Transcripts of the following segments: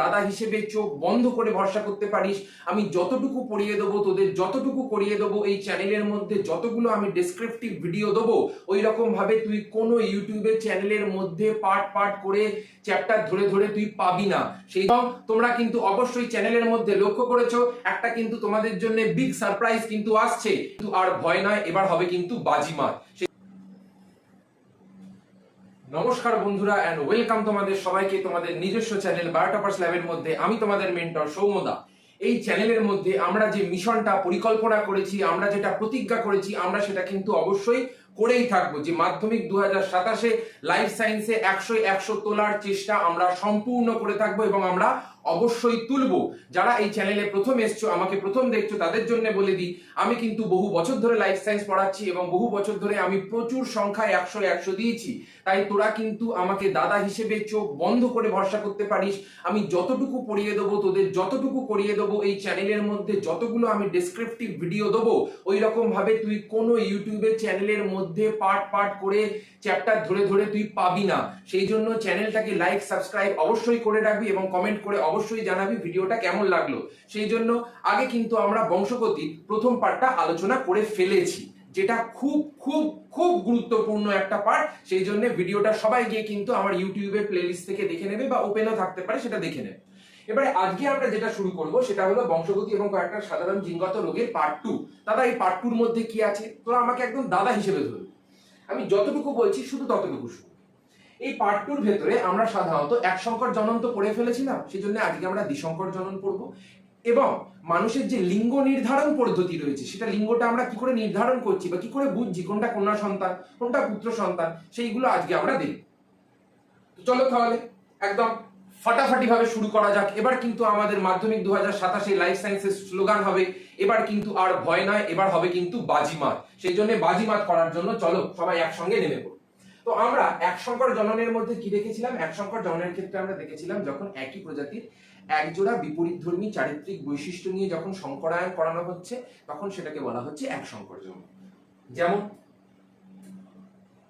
দাদা হিসেবে চোখ বন্ধ করে ভরসা করতে পারিস। আমি যতটুকু পড়িয়ে দেবো, তোদের যতটুকু করিয়ে দেবো, এই চ্যানেলের মধ্যে যতগুলো আমি ডেসক্রিপটিভ ভিডিও দেবো, ওই রকম ভাবে তুই কোনো ইউটিউবের চ্যানেলের মধ্যে পার্ট পার্ট করে চ্যাপ্টার ধরে ধরে তুই পাবি না। সেই তোমরা কিন্তু অবশ্যই চ্যানেলের মধ্যে লক্ষ্য করেছো, একটা কিন্তু তোমাদের জন্য বিগ সারপ্রাইজ কিন্তু আসছে। আর ভয় নয়, এবার হবে কিন্তু বাজিমাত। নমস্কার বন্ধুরা, এন্ড ওয়েলকাম তোমাদের সবাইকে তোমাদের নিজস্ব চ্যানেল বায়োটপার্স ল্যাবের মধ্যে। আমি তোমাদের মেন্টর সৌম্যদা। এই চ্যানেলের মধ্যে আমরা যে মিশনটা পরিকল্পনা করেছি, আমরা যেটা প্রতিজ্ঞা করেছি, আমরা সেটা কিন্তু অবশ্যই করেই থাকবো। যে মাধ্যমিক 2027-এ লাইফ সায়েন্সে 100 তোলার চেষ্টা আমরা সম্পূর্ণ করে থাকবো এবং আমরা অবশ্যই তুলবো। যারা এই চ্যানেলে প্রথম এসছো, আমাকে প্রথম দেখছো, তাদের জন্য বলে দিই, আমি কিন্তু বহু বছর ধরে লাইফ সায়েন্স পড়াচ্ছি এবং বহু বছর ধরে আমি প্রচুর সংখ্যায় 100 দিয়েছি। তাই তোরা কিন্তু আমাকে দাদা হিসেবে চোখ বন্ধ করে ভরসা করতে পারিস। আমি যতটুকু পড়িয়ে দেবো, তোদের যতটুকু করিয়ে দেবো, এই চ্যানেলের মধ্যে যতগুলো আমি ডেসক্রিপটিভ ভিডিও দেবো, ওই রকম ভাবে তুই কোনো ইউটিউবের চ্যানেলের মধ্যে পার্ট পার্ট করে চ্যাপ্টার ধরে ধরে তুই পাবি না। সেই জন্য চ্যানেলটাকে লাইক সাবস্ক্রাইব অবশ্যই করে রাখবি এবং কমেন্ট করে অবশ্যই জানাবি ভিডিওটা কেমন লাগলো। সেই জন্য আগে কিন্তু আমরা বংশগতির প্রথম পার্টটা আলোচনা করে ফেলেছি, যেটা খুব খুব খুব গুরুত্বপূর্ণ একটা পার্ট। সেই জন্য ভিডিওটা সবাই গিয়ে কিন্তু আমার ইউটিউবের প্লেলিস্ট থেকে দেখে নেবে, বা ওপেনও থাকতে পারে, সেটা দেখে নেবে। এবারে আজকে আমরা যেটা শুরু করব সেটা হলো বংশগতি এবং কয়েকটা সাধারণ জিনগত রোগের পার্ট 2। দাদা, এই পার্ট 2 এর মধ্যে কি আছে? তোরা আমাকে একদম দাদা হিসেবে ধরবি, আমি যতটুকু বলছি শুধু ততটুকু শুন। এই পার্ট 2 এর ভেতরে আমরা সাধারণত এক সংকর জনন তো পড়ে ফেলেছিলাম, সেই জন্য আজকে আমরা দ্বিসংকর জনন পড়বো। এবং মানুষের যে লিঙ্গ নির্ধারণ পদ্ধতি রয়েছে, সেটা লিঙ্গটা আমরা কি করে নির্ধারণ করছি বা কি করে বুঝছি কোনটা কন্যা সন্তান কোনটা পুত্র সন্তান, সেইগুলো আজকে আমরা দেখব। তো চলো তাহলে একদম ফাটাফাটি ভাবে শুরু করা যাক। এবার কিন্তু আমাদের মাধ্যমিক 2027-এ লাইফ সায়েন্সের স্লোগান হবে, এবার কিন্তু আর ভয় নয়, এবার হবে কিন্তু বাজিমাত। সেই জন্য বাজিমাত করার জন্য চলো সবাই একসঙ্গে নেমে পড়ো। তো আমরা এক সংকর জননের মধ্যে কি দেখেছিলাম? এক সংকর জননের ক্ষেত্রে আমরা দেখেছিলাম যখন একই প্রজাতির একজোড়া বিপরীতধর্মী চারিত্রিক বৈশিষ্ট্য নিয়ে যখন সংকরায়ন করানো হচ্ছে, তখন সেটাকে বলা হচ্ছে এক সংকর জনন। যেমন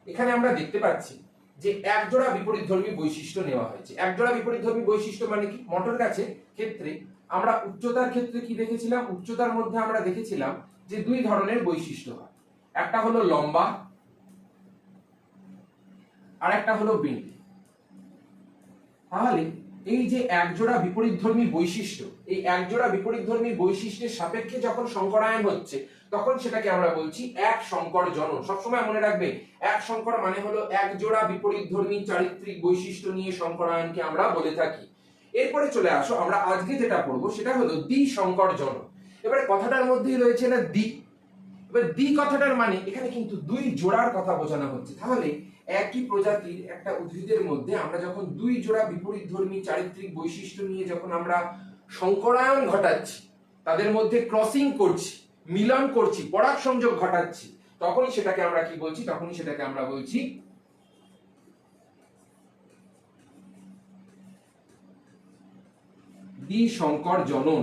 এখানে আমরা দেখতে পাচ্ছি যে একজোড়া বিপরীতধর্মী বৈশিষ্ট্য নেওয়া হয়েছে। একজোড়া বিপরীতধর্মী বৈশিষ্ট্য মানে কি? মটর গাছের ক্ষেত্রে আমরা উচ্চতার ক্ষেত্রে কি দেখেছিলাম? উচ্চতার মধ্যে আমরা দেখেছিলাম যে দুই ধরনের বৈশিষ্ট্য হয়, একটা হলো লম্বা আর একটা হলো বেঁটে। তাহলে এই যে একজোড়া বিপরীতধর্মী বৈশিষ্ট্য, এই একজোড়া বিপরীতধর্মী বৈশিষ্ট্যের সাপেক্ষে যখন সংকরায়ন হচ্ছে, তখন সেটাকে আমরা বলছি এক সংকর জনন। সবসময় মনে রাখবে, এক সংকর মানে হলো একজোড়া বিপরীতধর্মী চারিত্রিক বৈশিষ্ট্য নিয়ে সংকরায়নকে আমরা বলে থাকি। এরপরে চলে আসো, আমরা আজকে যেটা পড়বো সেটা হলো দ্বিসংকর জনন। এবারে কথাটার মধ্যেই রয়েছে না দ্বি। এবার দ্বি কথাটার মানে এখানে কিন্তু দুই জোড়ার কথা বোঝানো হচ্ছে। তাহলে একই প্রজাতির একটা উদ্ভিদের মধ্যে আমরা যখন দুই জোড়া বিপরীতধর্মী চারিত্রিক বৈশিষ্ট্য নিয়ে যখন আমরা সংকরায়ন ঘটাচ্ছি, তাদের মধ্যে ক্রসিং করছি, মিলন করছি, পরাগ সংযোগ ঘটাচ্ছি, তখনই সেটাকে আমরা কি বলছি? তখনই সেটাকে আমরা বলছি দ্বিসংকর জনন।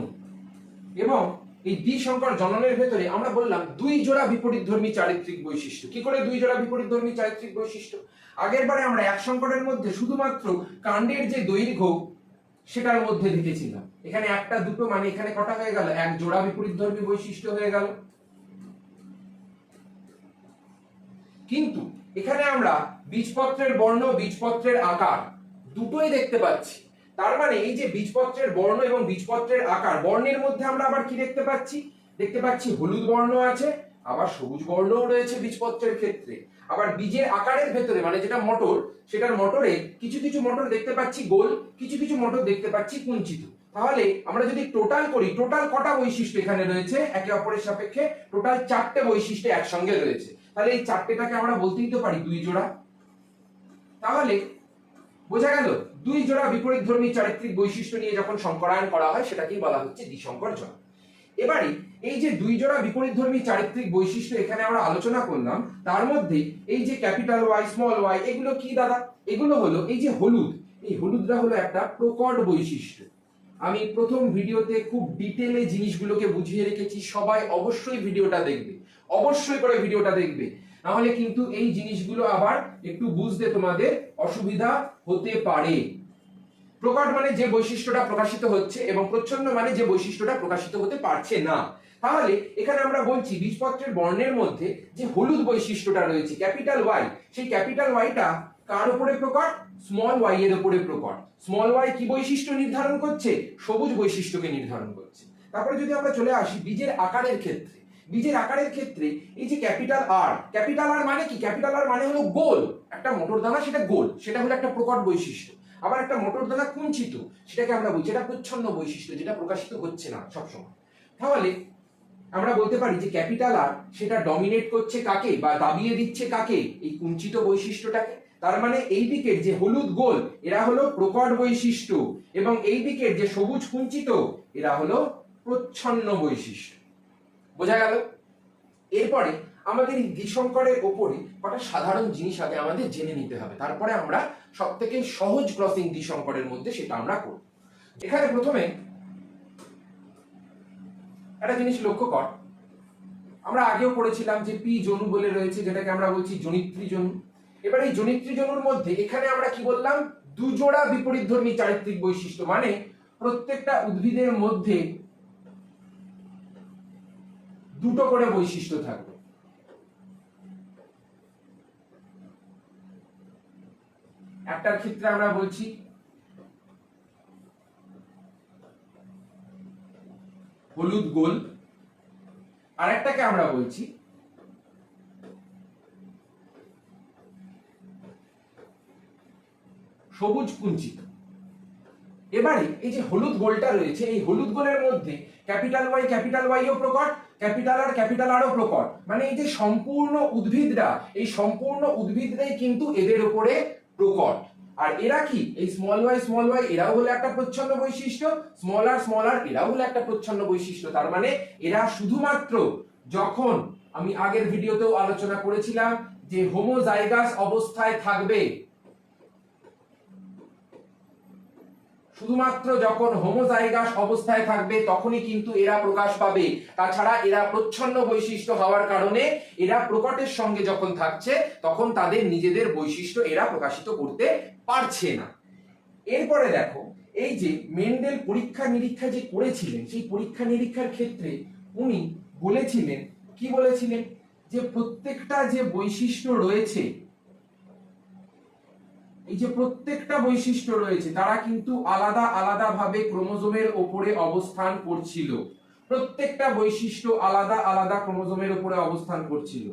এবং এই দ্বিসংকর জননের ভেতরে আমরা বললাম দুই জোড়া বিপরীতধর্মী চারিত্রিক বৈশিষ্ট্য। কি করে দুই জোড়া বিপরীতধর্মী চারিত্রিক বৈশিষ্ট্য? আগের বারে আমরা এক সংকরের মধ্যে শুধুমাত্র কাণ্ডের যে দৈর্ঘ্য সেটার মধ্যে দেখেছিলাম। এখানে একটা দুটো মানে এখানে কটা হয়ে গেল? এক জোড়া বিপরীতধর্মী বৈশিষ্ট্য হয়ে গেল। কিন্তু এখানে আমরা বীজপত্রের বর্ণ, বীজপত্রের আকার দুটোই দেখতে পাচ্ছি। তার মানে এই যে বীজপত্রের বর্ণ এবং বীজপত্রের আকার, বর্ণের মধ্যে আমরা আবার কি দেখতে পাচ্ছি? দেখতে পাচ্ছি হলুদ বর্ণ আছে, আবার সবুজ বর্ণও রয়েছে বীজপত্রের ক্ষেত্রে। আবার বীজের আকারের ভেতরে মানে যেটা মটর, সেটার মটরে কিছু কিছু মটর দেখতে পাচ্ছি গোল, কিছু কিছু মটর দেখতে পাচ্ছি কুঞ্চিত। তাহলে আমরা যদি টোটাল করি, টোটাল কটা বৈশিষ্ট্য এখানে রয়েছে একে অপরের সাপেক্ষে? টোটাল 4টে বৈশিষ্ট্য একসঙ্গে রয়েছে। তাহলে এই 4টেটাকে আমরা বলতেই তো পারি দুই জোড়া। তাহলে বোঝা গেল, দুই জোড়া বিপরীতধর্মী চারিত্রিক বৈশিষ্ট্য নিয়ে যখন সংকরায়ন করা হয় সেটাকেই বলা হচ্ছে দ্বিসংকর জনন। এবারে এই যে দুই জোড়া বিপরীতধর্মী চারিত্রিক বৈশিষ্ট্য এখানে আমরা আলোচনা করলাম, তার মধ্যে এই যে ক্যাপিটাল ওয়াই, স্মল ওয়াই, এগুলো কি দাদা? এগুলো হলো এই যে হলুদ, এই হলুদটা হলো একটা প্রকট বৈশিষ্ট্য। আমি প্রথম ভিডিওতে খুব ডিটেলে জিনিসগুলোকে বুঝিয়ে রেখেছি, সবাই অবশ্যই ভিডিওটা দেখবে, অবশ্যই করে ভিডিওটা দেখবে, নাহলে কিন্তু এই জিনিসগুলো আবার একটু বুঝতে তোমাদের অসুবিধা হতে পারে। প্রকট মানে যে বৈশিষ্ট্যটা প্রকাশিত হচ্ছে এবং প্রচ্ছন্ন মানে যে বৈশিষ্ট্যটা প্রকাশিত হতে পারছে না। তাহলে এখানে আমরা বলছি বীজপত্রের বর্ণের মধ্যে যে হলুদ বৈশিষ্ট্যটা রয়েছে ক্যাপিটাল ওয়াই, সেই ক্যাপিটাল ওয়াইটা কার উপরে প্রকট? স্মল ওয়াই এর উপরে প্রকট। স্মল ওয়াই কি বৈশিষ্ট্য নির্ধারণ করছে? সবুজ বৈশিষ্ট্যকে নির্ধারণ করছে। তারপরে যদি আমরা চলে আসি বীজের আকারের ক্ষেত্রে, বীজের আকারের ক্ষেত্রে এই যে ক্যাপিটাল আর মানে কি? ক্যাপিটাল আর মানে হলো গোল। একটা মটর দানা সেটা গোল, সেটা হলো একটা প্রকট বৈশিষ্ট্য। আবার একটা মটর দানা কুঞ্চিত, সেটাকে আমরা বলছি এটা প্রচ্ছন্ন বৈশিষ্ট্য, যেটা প্রকাশিত হচ্ছে না সবসময়। তাহলে আমরা বলতে পারি যে ক্যাপিটাল আর সেটা ডমিনেট করছে কাকে বা দাবিয়ে দিচ্ছে কাকে? এই কুঞ্চিত বৈশিষ্ট্যটাকে। তার মানে এই দিকের যে হলুদ গোল এরা হলো প্রকট বৈশিষ্ট্য এবং এই দিকের যে সবুজ কুঞ্চিত এরা হলো প্রচ্ছন্ন বৈশিষ্ট্য। বোঝা গেল? এরপরে আমাদের এই দ্বিসংকরের ওপরে কটা সাধারণ জিনিস আগে আমাদের জেনে নিতে হবে, তারপরে আমরা সব থেকে সহজ ক্রসিং দ্বিসংকরের মধ্যে সেটা আমরা করব। এখানে প্রথমে একটা জিনিস লক্ষ্য কর, আমরা আগেও পড়েছিলাম যে পি জনু বলে রয়েছে, যেটাকে আমরা বলছি জনিত্রী জনু। এবার এই জনিত্রী জনুর মধ্যে এখানে আমরা কি বললাম? দুজোড়া বিপরীতধর্মী চারিত্রিক বৈশিষ্ট্য, মানে প্রত্যেকটা উদ্ভিদের মধ্যে দুটো করে বৈশিষ্ট্য থাকবে। একটার ক্ষেত্রে আমরা বলছি হলুদ গোল, আরেকটাকে আমরা বলছি সবুজ কুঞ্চিত। এবারে এই যে হলুদ গোলটা রয়েছে, এই হলুদ গোলের মধ্যে ক্যাপিটাল ওয়াইও প্রকট, ক্যাপিটাল আরও প্রকট। মানে এই যে সম্পূর্ণ উদ্ভিদরা, এই সম্পূর্ণ উদ্ভিদরাই কিন্তু এদের উপরে প্রকট। আর এরা কি? এই স্মল ওয়াই এরাও হলো একটা প্রচ্ছন্ন বৈশিষ্ট্য, স্মল আর এরাও হলো একটা প্রচ্ছন্ন বৈশিষ্ট্য। তার মানে এরা শুধুমাত্র যখন, আমি আগের ভিডিওতেও আলোচনা করেছিলাম যে হোমোজাইগাস অবস্থায় থাকবে, শুধুমাত্র যখন হোমোজাইগাস অবস্থায় থাকবে তখনই কিন্তু এরা প্রকাশ পাবে। তাছাড়া এরা প্রচ্ছন্ন বৈশিষ্ট্য হওয়ার কারণে এরা প্রকটের সঙ্গে যখন থাকছে তখন তাদের নিজেদের বৈশিষ্ট্য এরা প্রকাশিত করতে পারছে না। এরপরে দেখো, এই যে মেন্ডেল পরীক্ষা নিরীক্ষা যে করেছিলেন, সেই পরীক্ষা নিরীক্ষার ক্ষেত্রে উনি বলেছিলেন, কি বলেছিলেন? যে প্রত্যেকটা যে বৈশিষ্ট্য রয়েছে, এই যে প্রত্যেকটা বৈশিষ্ট্য রয়েছে তারা কিন্তু আলাদা আলাদা ভাবে ক্রোমোজোমের উপরে অবস্থান করছিল। প্রত্যেকটা বৈশিষ্ট্য আলাদা আলাদা ক্রোমোজোমের উপরে অবস্থান করছিল।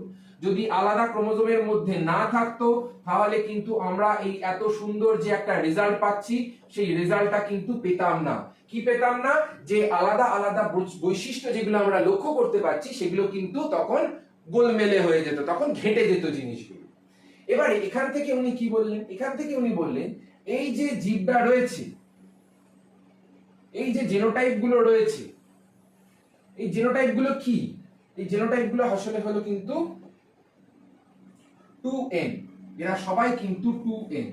যদি আলাদা ক্রোমোজোমের মধ্যে না থাকতো তাহলে কিন্তু আমরা এই এত সুন্দর যে একটা রেজাল্ট পাচ্ছি সেই রেজাল্টটা কিন্তু পেতাম না। কি পেতাম না? যে আলাদা আলাদা বৈশিষ্ট্য যেগুলো আমরা লক্ষ্য করতে পারছি সেগুলো কিন্তু তখন গোলমেলে হয়ে যেত, তখন ঘেঁটে যেত জিনিসগুলো। এবারে এখান থেকে উনি কি বললেন? এখান থেকে উনি বললেন এই যে জীবটা রয়েছে, এই যে জেনোটাইপ গুলো রয়েছে, এই জেনোটাইপ গুলো কি? এই জেনোটাইপ গুলো আসলে হলো কিন্তু 2n, এরা সবাই কিন্তু 2n।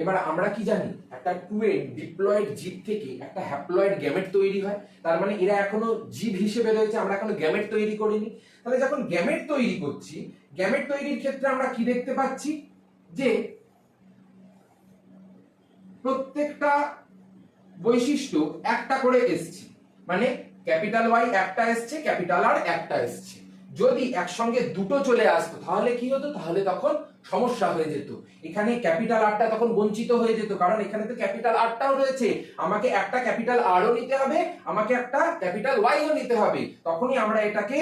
এবার আমরা কি জানি? একটা 2n ডিপ্লয়েড জীব থেকে একটা হ্যাপ্লয়েড গ্যামেট তৈরি হয়। তার মানে এরা এখনো জীব হিসেবে রয়েছে, আমরা এখনো গ্যামেট তৈরি করিনি। তাহলে যখন গ্যামেট তৈরি করছি, গ্যামেট তৈরির ক্ষেত্রে আমরা কি দেখতে পাচ্ছি? যে প্রত্যেকটা বৈশিষ্ট্য একটা করে এসছে, মানে ক্যাপিটাল ওয়াই একটা এসছে, ক্যাপিটাল আর একটা এসছে। যদি একসঙ্গে দুটো চলে আসতো তাহলে কি হতো? তাহলে তখন সমস্যা হয়ে যেত। এখানে ক্যাপিটাল আরটা তখন বঞ্চিত হয়ে যেত, কারণ এখানে তো ক্যাপিটাল আরটাও রয়েছে, আমাকে একটা ক্যাপিটাল আরও নিতে হবে, আমাকে একটা ক্যাপিটাল ওয়াইও নিতে হবে। তখনই আমরা এটাকে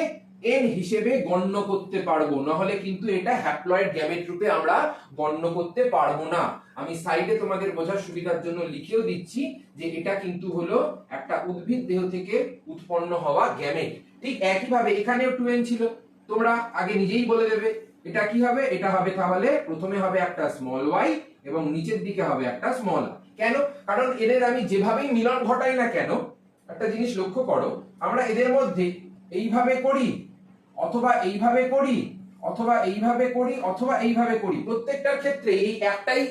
এন হিসেবে গণ্য করতে পারবো, নাহলে কিন্তু এটা হ্যাপ্লয়েড গ্যামেট রূপে আমরা গণ্য করতে পারবো না। আমি সাইডে তোমাদের বোঝার সুবিধার জন্য লিখেও দিচ্ছি যে এটা কিন্তু হলো একটা উদ্ভিদ দেহ থেকে উৎপন্ন হওয়া গ্যামেট। ঠিক একইভাবে এখানেও 2n ছিল, তোমরা আগে নিজেই বলে দেবে এটা কি হবে। এটা হবে তাহলে প্রথমে হবে একটা স্মল ওয়াই এবং নিচের দিকে হবে একটা স্মল আর। কেন? কারণ এদের আমি যেভাবেই মিলন ঘটাই না কেন, একটা জিনিস লক্ষ্য করো, আমরা এদের মধ্যে এইভাবে করি অথবা এইভাবে করি অথবা এইভাবে করি অথবা এইভাবে করি, প্রত্যেকটার ক্ষেত্রে এই একটাই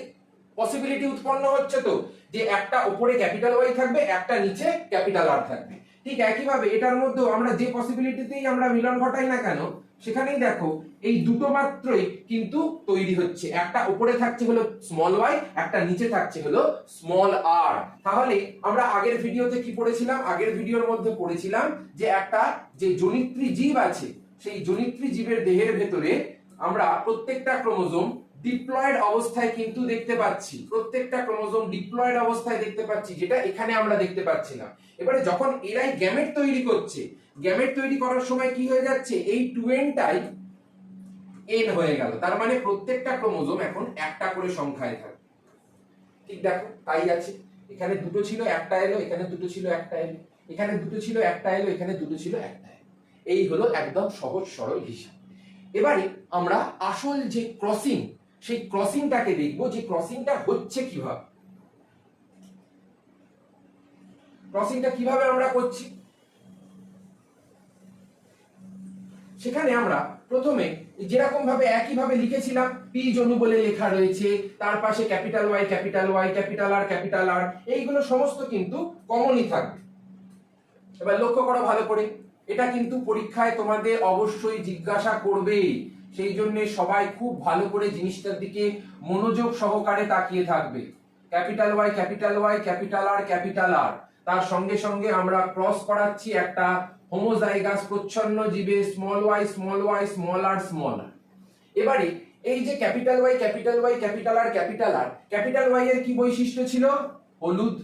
পসিবিলিটি উৎপন্ন হচ্ছে তো, যে একটা উপরে ক্যাপিটাল ওয়াই থাকবে, একটা নিচে ক্যাপিটাল আর থাকবে। ঠিক একইভাবে এটার মধ্যেও আমরা যে পসিবিলিটিতেই আমরা মিলন ঘটাই না কেন, সেখানেই দেখো এই দুটো মাত্রই কিন্তু তৈরি হচ্ছে। একটা উপরে থাকছে হলো স্মল ওয়াই, একটা নিচে থাকছে হলো স্মল আর। তাহলে আমরা আগের ভিডিওতে কি পড়েছিলাম? আগের ভিডিওর মধ্যে পড়েছিলাম যে একটা যে জনিত্রী জীব আছে, সেই জনিত্রী জীবের দেহের ভেতরে আমরা প্রত্যেকটা ক্রোমোজোম ডিপ্লয়েড অবস্থায় কিন্তু দেখতে পাচ্ছি, প্রত্যেকটা ক্রোমোজোম ডিপ্লয়েড অবস্থায় দেখতে পাচ্ছি, যেটা এখানে আমরা দেখতে পাচ্ছি না। এবারে যখন এরাই গ্যামেট তৈরি করছে, গ্যামেট তৈরি করার সময় কি হয়ে যাচ্ছে, এই 2n-টাই n হয়ে গেল। তার মানে প্রত্যেকটা ক্রোমোজোম এখন একটা করে সংখ্যায় থাকে। ঠিক দেখো তাই আছে, এখানে দুটো ছিল একটা এলো, এখানে দুটো ছিল একটা এলো, এখানে দুটো ছিল একটা এলো, এখানে দুটো ছিল একটা এলো। এই হলো একদম সহজ সরল হিসাব। এবারে আমরা আসল যে ক্রসিং, সেই ক্রসিংটাকে দেখবো যে ক্রসিংটা হচ্ছে কিভাবে। ক্রসিংটা কিভাবে আমরা করছি, সেখানে আমরা প্রথমে যেরকম ভাবে একইভাবে লিখেছিলাম, পি জনু বলে লেখা রয়েছে, তার পাশে capital Y capital Y, capital R, এইগুলো সমস্ত কিন্তু কমনই থাকবে। এবার লক্ষ্য করো ভালো করে, এটা কিন্তু পরীক্ষায় তোমাদের অবশ্যই জিজ্ঞাসা করবে, সেই জন্য সবাই খুব ভালো করে জিনিসটার দিকে মনোযোগ সহকারে তাকিয়ে থাকবে। ক্যাপিটাল ওয়াই ক্যাপিটাল আর, তার সঙ্গে সঙ্গে আমরা ক্রস করাচ্ছি একটা হোমোজাইগাস প্রচ্ছন্ন জীবে স্মল ওয়াই স্মল আর। এবারে এই যে capital Y capital R, capital Y এর কি বৈশিষ্ট্য ছিল? হলুদ।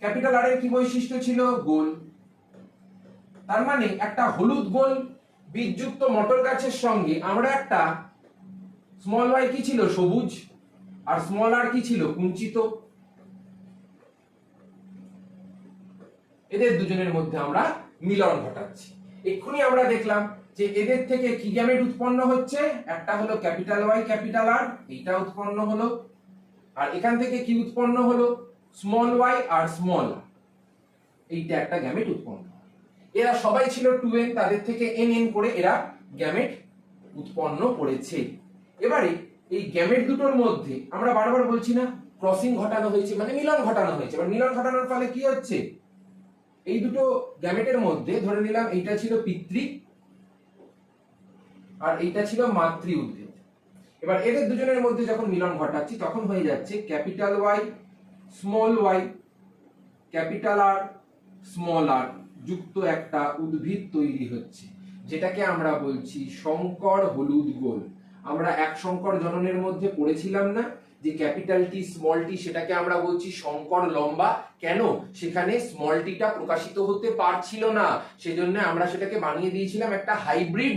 ক্যাপিটাল আর এর কি বৈশিষ্ট্য ছিল? গোল। তার মানে একটা হলুদ গোল বীজযুক্ত মটর গাছের সঙ্গে আমরা একটা স্মল ওয়াই কি ছিল? সবুজ। আর স্মল আর কি ছিল? কুঞ্চিত। এদের দুজনের মধ্যে আমরা মিলন ঘটাচ্ছি। এক্ষুনি আমরা দেখলাম যে এদের থেকে কি গ্যামেট উৎপন্ন হচ্ছে, একটা হলো ক্যাপিটাল ওয়াই ক্যাপিটাল আর, এইটা উৎপন্ন হলো, আর এখান থেকে কি উৎপন্ন হলো? স্মল ওয়াই আর স্মল আর, এইটা একটা গ্যামেট উৎপন্ন। এরা সবাই ছিল 2n, তাদের থেকে n করে এরা গ্যামেট উৎপন্ন করেছে। এবারে এই গ্যামেট দুটোর মধ্যে আমরা বারবার বলছি না, ক্রসিং ঘটানো হয়েছে, মানে মিলন ঘটানো হয়েছে। এবার মিলন ঘটানোর ফলে কি হচ্ছে, এই দুটো গ্যামেটের মধ্যে ধরে নিলাম এইটা ছিল পিতৃ আর এইটা ছিল মাতৃ উদ্ভিদ। এবার এদের দুজনের মধ্যে যখন মিলন ঘটাচ্ছি, তখন হয়ে যাচ্ছে capital Y capital R small R যুক্ত একটা উদ্ভিদ তৈরি হচ্ছে, যেটাকে আমরা বলছি সংকর হলুদ গোল। আমরা এক সংকর জননের মধ্যে পড়েছিলাম না যে ক্যাপিটাল টি স্মল টি, সেটাকে আমরা বলছি সংকর লম্বা। কেন? সেখানে স্মল টিটা প্রকাশিত হতে পারছিল না, সেজন্য আমরা সেটাকে বানিয়ে দিয়েছিলাম একটা হাইব্রিড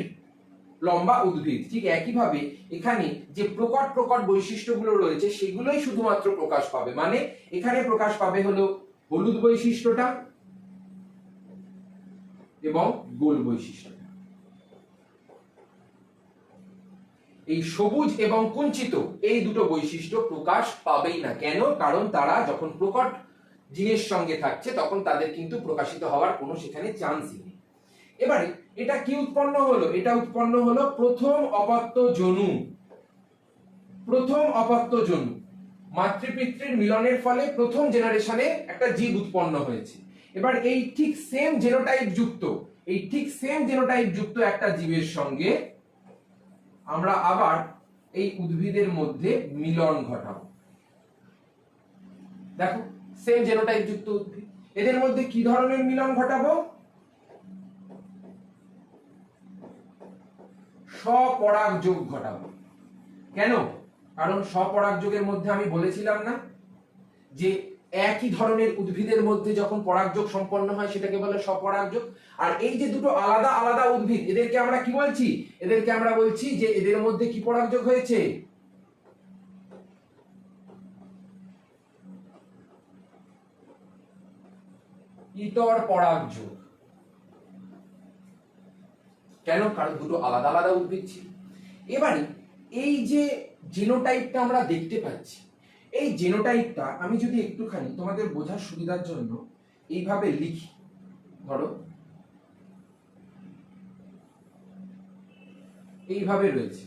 লম্বা উদ্ভিদ। ঠিক একইভাবে এখানে যে প্রকট বৈশিষ্ট্যগুলো রয়েছে, সেগুলোই শুধুমাত্র প্রকাশ পাবে। মানে এখানে প্রকাশ পাবে হলো হলুদ বৈশিষ্ট্যটা এবং গোল বৈশিষ্ট্যটা। এই সবুজ এবং কুঞ্চিত এই দুটো বৈশিষ্ট্য প্রকাশ পাবেই না। কেন? কারণ তারা যখন প্রকট জিনিস সঙ্গে থাকছে, তখন তাদের কিন্তু প্রকাশিত হওয়ার কোনো সেখানে চান্সই নেই। এবারে এটা কি উৎপন্ন হলো? এটা উৎপন্ন হলো প্রথম অপত্য জনু। মাতৃপিতৃর মিলনের ফলে প্রথম জেনারেশনে একটা জীব উৎপন্ন হয়েছে। এবার এই ঠিক সেম জেনোটাইপ যুক্ত একটা জীবের সঙ্গে আমরা আবার এই উদ্ভিদের মধ্যে মিলন ঘটাবো। দেখো, সেম জেনোটাইপ যুক্ত উদ্ভিদ, এদের মধ্যে কি ধরনের মিলন ঘটাবো? স্বপরাগযোগ ঘটাবো। কেন? কারণ স্বপরাগযোগের মধ্যে আমি বলেছিলাম না যে একই ধরনের উদ্ভিদের মধ্যে যখন পরাগযোগ সম্পন্ন হয় সেটাকে বলে স্বপরাগযোগ। আর এই যে দুটো আলাদা আলাদা উদ্ভিদ, এদেরকে আমরা কি বলছি? এদেরকে আমরা বলছি যে এদের মধ্যে কি পরাগযোগ হয়েছে? ইতর পরাগযোগ। কেন? কারণ দুটো আলাদা আলাদা উদ্ভিদ ছিল। এবারে এই যে জিনোটাইপটা আমরা দেখতে পাচ্ছি, এই জিনোটাইপটা আমি যদি একটুখানি তোমাদের বোঝার সুবিধার জন্য এইভাবে লিখি, ধরো এইভাবে রয়েছে,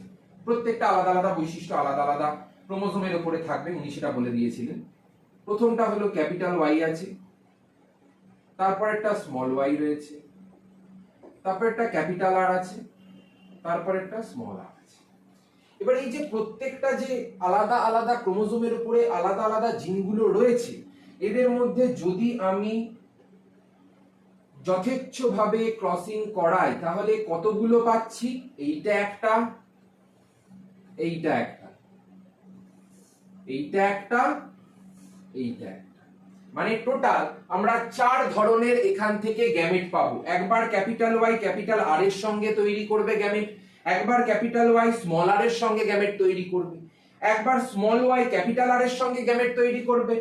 প্রত্যেকটা আলাদা আলাদা বৈশিষ্ট্য আলাদা আলাদা ক্রোমোজোমের উপরে থাকবে, উনি সেটা বলে দিয়েছিলেন। প্রথমটা হলো ক্যাপিটাল ওয়াই আছে, তারপর একটা স্মল ওয়াই রয়েছে, তারপর একটা ক্যাপিটাল আর আছে, তারপর একটা স্মল আর আছে। এবার এই যে প্রত্যেকটা যে আলাদা আলাদা ক্রোমোজোমের উপরে আলাদা আলাদা জিনগুলো রয়েছে, এদের মধ্যে যদি আমি যথেচ্ছভাবে ক্রসিং করাই তাহলে কতগুলো পাচ্ছি? এইটা একটা, এইটা একটা, এইটা একটা, এইটা একটা, মানে টোটাল আমরা 4 ধরনের এখান থেকে গ্যামেট পাবো। একবার ক্যাপিটাল ওয়াই ক্যাপিটাল আর এর সঙ্গে তৈরি করবে গ্যামেট, একবার ক্যাপিটাল ওয়াই স্মল আর এর সঙ্গে গ্যামেট তৈরি করবে, একবার স্মল ওয়াই ক্যাপিটাল আর এর সঙ্গে গ্যামেট তৈরি করবে,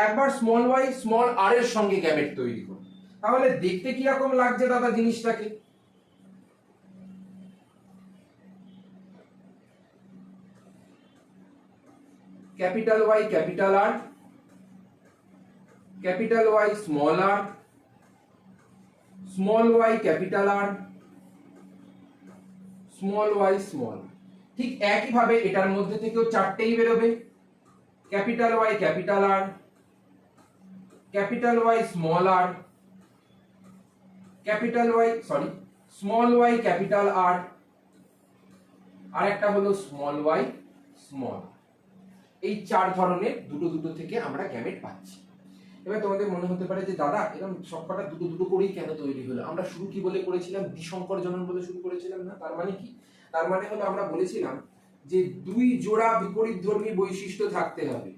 একবার স্মল ওয়াই স্মল আর এর সঙ্গে গ্যামেট তৈরি করবে। তাহলে দেখতে কি রকম লাগছে দাদা জিনিসটাকে? Capital Y capital R, capital Y small R, small Y capital R, small Y small. ঠিক একই ভাবে এটার মধ্যে থেকেও 4টেই বেরোবে, capital Y capital R, capital Y small R, capital Y sorry small Y capital R, আর একটা হলো স্মল ওয়াই স্মল। এই 4 ধরনের দুটো দুটো থেকে আমরা গ্যামেট পাচ্ছি। এবার তোমাদের মনে হতে পারে যে দাদা এরকম সবকটা দুটো দুটো করেই কেন তৈরি হলো? আমরা শুরু কি বলে করেছিলাম? দ্বিসংকর জনন বলে শুরু করেছিলাম না? তার মানে কি? তার মানে হলো আমরা বলেছিলাম যে 2 জোড়া বিপরীতধর্মী বৈশিষ্ট্য থাকতে হবে,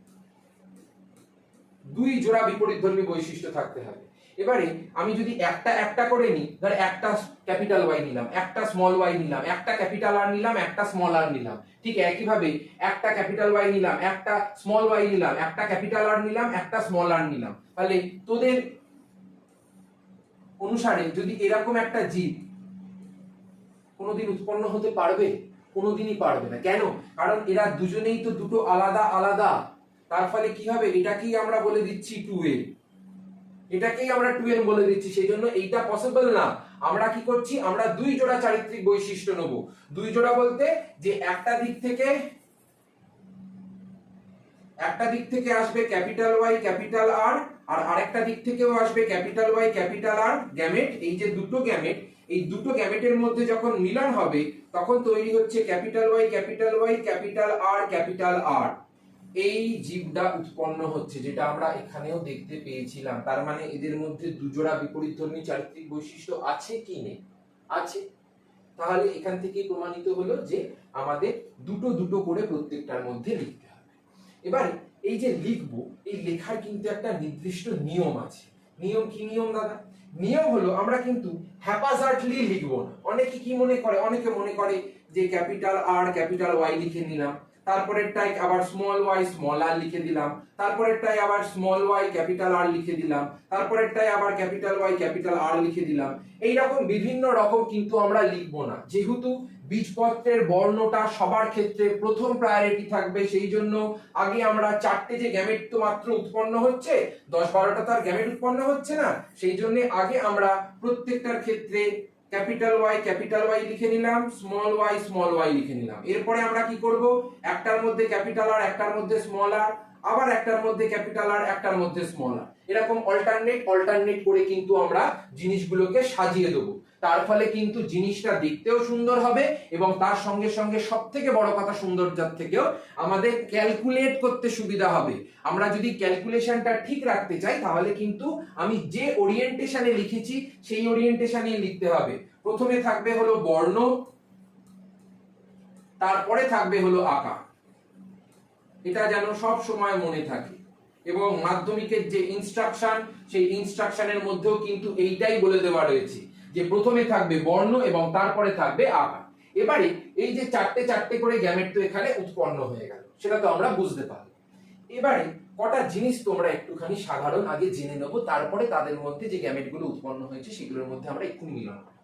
2 জোড়া বিপরীতধর্মী বৈশিষ্ট্য থাকতে হবে। এবারে আমি যদি একটা একটা করে নিই, ধর একটা ক্যাপিটাল ওয়াই নিলাম, একটা স্মল ওয়াই নিলাম, একটা ক্যাপিটাল আর নিলাম, একটা স্মল আর নিলাম, ঠিক একই ভাবে একটা ক্যাপিটাল ওয়াই নিলাম, একটা স্মল ওয়াই নিলাম, একটা ক্যাপিটাল আর নিলাম, একটা স্মল আর নিলাম, তাহলে তোদের অনুসারে যদি এরকম একটা জীব কোনোদিন উৎপন্ন হতে পারবে? কোনোদিনই পারবে না। কেন? কারণ এরা দুজনেই তো দুটো আলাদা আলাদা। তার ফলে কি হবে? এটাকেই আমরা বলে দিচ্ছি 2a, এটাকেই আমরা 2n বলে দিচ্ছি। সেই জন্য এইটা পসিবল না। আমরা কি করছি? আমরা 2 জোড়া চারিত্রিক বৈশিষ্ট্য নেব। 2 জোড়া বলতে যে একটা দিক থেকে আসবে ক্যাপিটাল ওয়াই ক্যাপিটাল আর, আর আরেকটা দিক থেকেও আসবে capital Y capital R gamete. এই যে দুটো গ্যামেট, এই দুটো গ্যামেটের মধ্যে যখন মিলন হবে তখন তৈরি হচ্ছে capital Y capital Y capital R capital R. এই জীবটা উৎপন্ন হচ্ছে, যেটা আমরা এখানেও দেখতে পেয়েছিলাম। তার মানে এদের মধ্যে 2 জোড়া বিপরীতধর্মী চারিত্রিক বৈশিষ্ট্য আছে কি নেই? আছে। তাহলে এখান থেকেই প্রমাণিত হলো যে আমাদের দুটো দুটো করে প্রত্যেকটার মধ্যে লিখতে হবে। এবারে এই যে লিখবো, এই লেখার কিন্তু একটা নির্দিষ্ট নিয়ম আছে। নিয়ম কি নিয়ম দাদা? নিয়ম হলো আমরা কিন্তু হ্যাপাজার্ডলি লিখবো না। অনেকে কি মনে করে? অনেকে মনে করে যে ক্যাপিটাল আর ক্যাপিটাল ওয়াই লিখে নিলাম, তারপরেরটাই আবার স্মল ওয়াই স্মল আর লিখে দিলাম, তারপরেরটাই আবার স্মল ওয়াই ক্যাপিটাল আর লিখে দিলাম, তারপরেরটাই আবার ক্যাপিটাল ওয়াই ক্যাপিটাল আর লিখে দিলাম। এইরকম বিভিন্ন রকম কিন্তু আমরা লিখবো না। যেহেতু বীজপত্রের বর্ণটা সবার ক্ষেত্রে প্রথম প্রায়োরিটি থাকবে, সেই জন্য আগে আমরা 4টে যে গ্যামেট তো মাত্র উৎপন্ন হচ্ছে, 10-12টা তার গ্যামেট উৎপন্ন হচ্ছে না, সেই জন্য আগে আমরা প্রত্যেকটার ক্ষেত্রে ক্যাপিটাল ওয়াই লিখে নিলাম, স্মল ওয়াই লিখে নিলাম। এরপরে আমরা কি করব? একটার মধ্যে ক্যাপিটাল আর, একটার মধ্যে স্মল আর, আবার একটার মধ্যে ক্যাপিটাল আর, একটার মধ্যে স্মল আর, এরকম অল্টারনেট করে কিন্তু আমরা জিনিসগুলোকে সাজিয়ে দেবো। তার ফলে কিন্তু জিনিসটা দেখতেও সুন্দর হবে এবং তার সঙ্গে সঙ্গে সবথেকে বড় কথা সৌন্দর্যের থেকেও আমাদের ক্যালকুলেট করতে সুবিধা হবে। আমরা যদি ক্যালকুলেশনটা ঠিক রাখতে চাই তাহলে কিন্তু আমি যে ওরিয়েন্টেশনে লিখেছি সেই ওরিয়েন্টেশনে লিখতে হবে। প্রথমে থাকবে হলো বর্ণ, তারপরে থাকবে হলো আকার। এটা যেন সব সময় মনে থাকে। এবং মাধ্যমিকের যে ইনস্ট্রাকশন, সেই ইনস্ট্রাকশনের মধ্যেও কিন্তু এইটাই বলে দেওয়া রয়েছে যে প্রথমে থাকবে বর্ণ এবং তারপরে থাকবে আকার। এবারে এই যে 4টে করে গ্যামেট তো এখানে উৎপন্ন হয়ে গেল, সেটা তো আমরা বুঝতে পারলাম। এবারে কটা জিনিস তোমরা একটুখানি সাধারণ আগে জেনে নেবো, তারপরে তাদের মধ্যে যে গ্যামেটগুলো উৎপন্ন হয়েছে সেগুলোর মধ্যে আমরা একটু মিলন করব।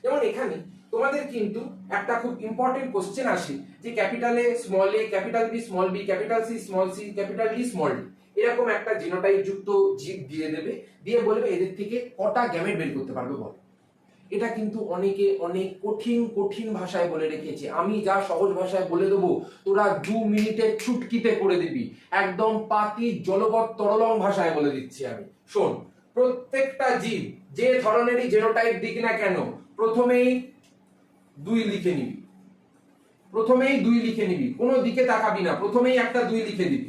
যেমন এখানে তোমাদের কিন্তু একটা খুব ইম্পর্টেন্ট কোশ্চেন আসে যে capital A small A, capital B small B, capital C small C, capital D small D, এরকম একটা জিনোটাইপ যুক্ত জীব দিয়ে দেবে, দিয়ে বলবে এদের থেকে কটা গ্যামেট বের করতে পারবে বল। এটা কিন্তু অনেকে অনেক কঠিন ভাষায় বলে রেখেছে। আমি যা সহজ ভাষায় বলে দেবো তোরা 2 মিনিটের চুটকিতে করে দিবি। একদম পাতি জলবৎ তরলং ভাষায় বলে দিচ্ছি আমি। শোন, প্রত্যেকটা জীব যে ধরনেরই জেনোটাইপ দিক না কেন প্রথমেই 2 লিখে নিবি, প্রথমেই 2 লিখে নিবি, কোনো দিকে তাকাবি না, প্রথমেই একটা 2 লিখে দিবি।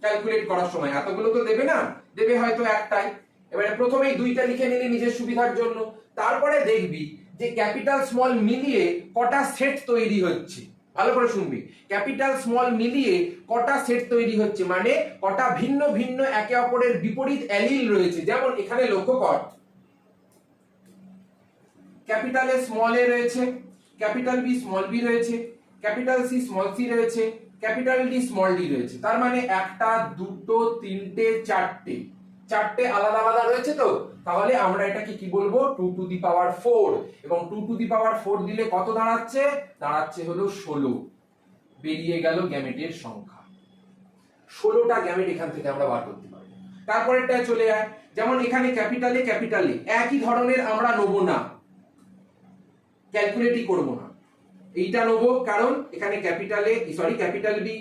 ক্যালকুলেট করার সময় এতগুলো তো দেবে না, দেবে হয়তো একটাই, এবারে প্রথমেই 2টা লিখে নিলি নিজের সুবিধার জন্য। তারপরে দেখবি যে ক্যাপিটাল স্মল মিলিয়ে কটা সেট তৈরি হচ্ছে। ভালো করে শুনবি, ক্যাপিটাল স্মল মিলিয়ে কটা সেট তৈরি হচ্ছে, মানে কটা ভিন্ন ভিন্ন একে অপরের বিপরীত অ্যালিল রয়েছে। যেমন এখানে লক্ষ্য কর, ক্যাপিটাল এ স্মল এ রয়েছে, ক্যাপিটাল বি স্মল বি রয়েছে, ক্যাপিটাল সি স্মল সি রয়েছে, ক্যাপিটাল ডি স্মল ডি রয়েছে। তার মানে একটা, দুটো, তিনটে, চারটে আলাদা আলাদা রয়েছে। তো তাহলে আমরা এটাকে কি বলবো, 2 টু দি পাওয়ার 4। এবং 2 টু দি পাওয়ার 4 দিলে কত দাঁড়াচ্ছে, দাঁড়াচ্ছে হলো 16। বেরিয়ে গেল গ্যামেটের সংখ্যা। 16টা গ্যামেট এখান থেকে আমরা বার করতে পারবো। তারপরেরটা চলে যায়, যেমন এখানে ক্যাপিটালে একই ধরনের আমরা নেব না, ক্যালকুলেটই করব না, এইটা নেব কারণ এখানে ক্যাপিটাল বি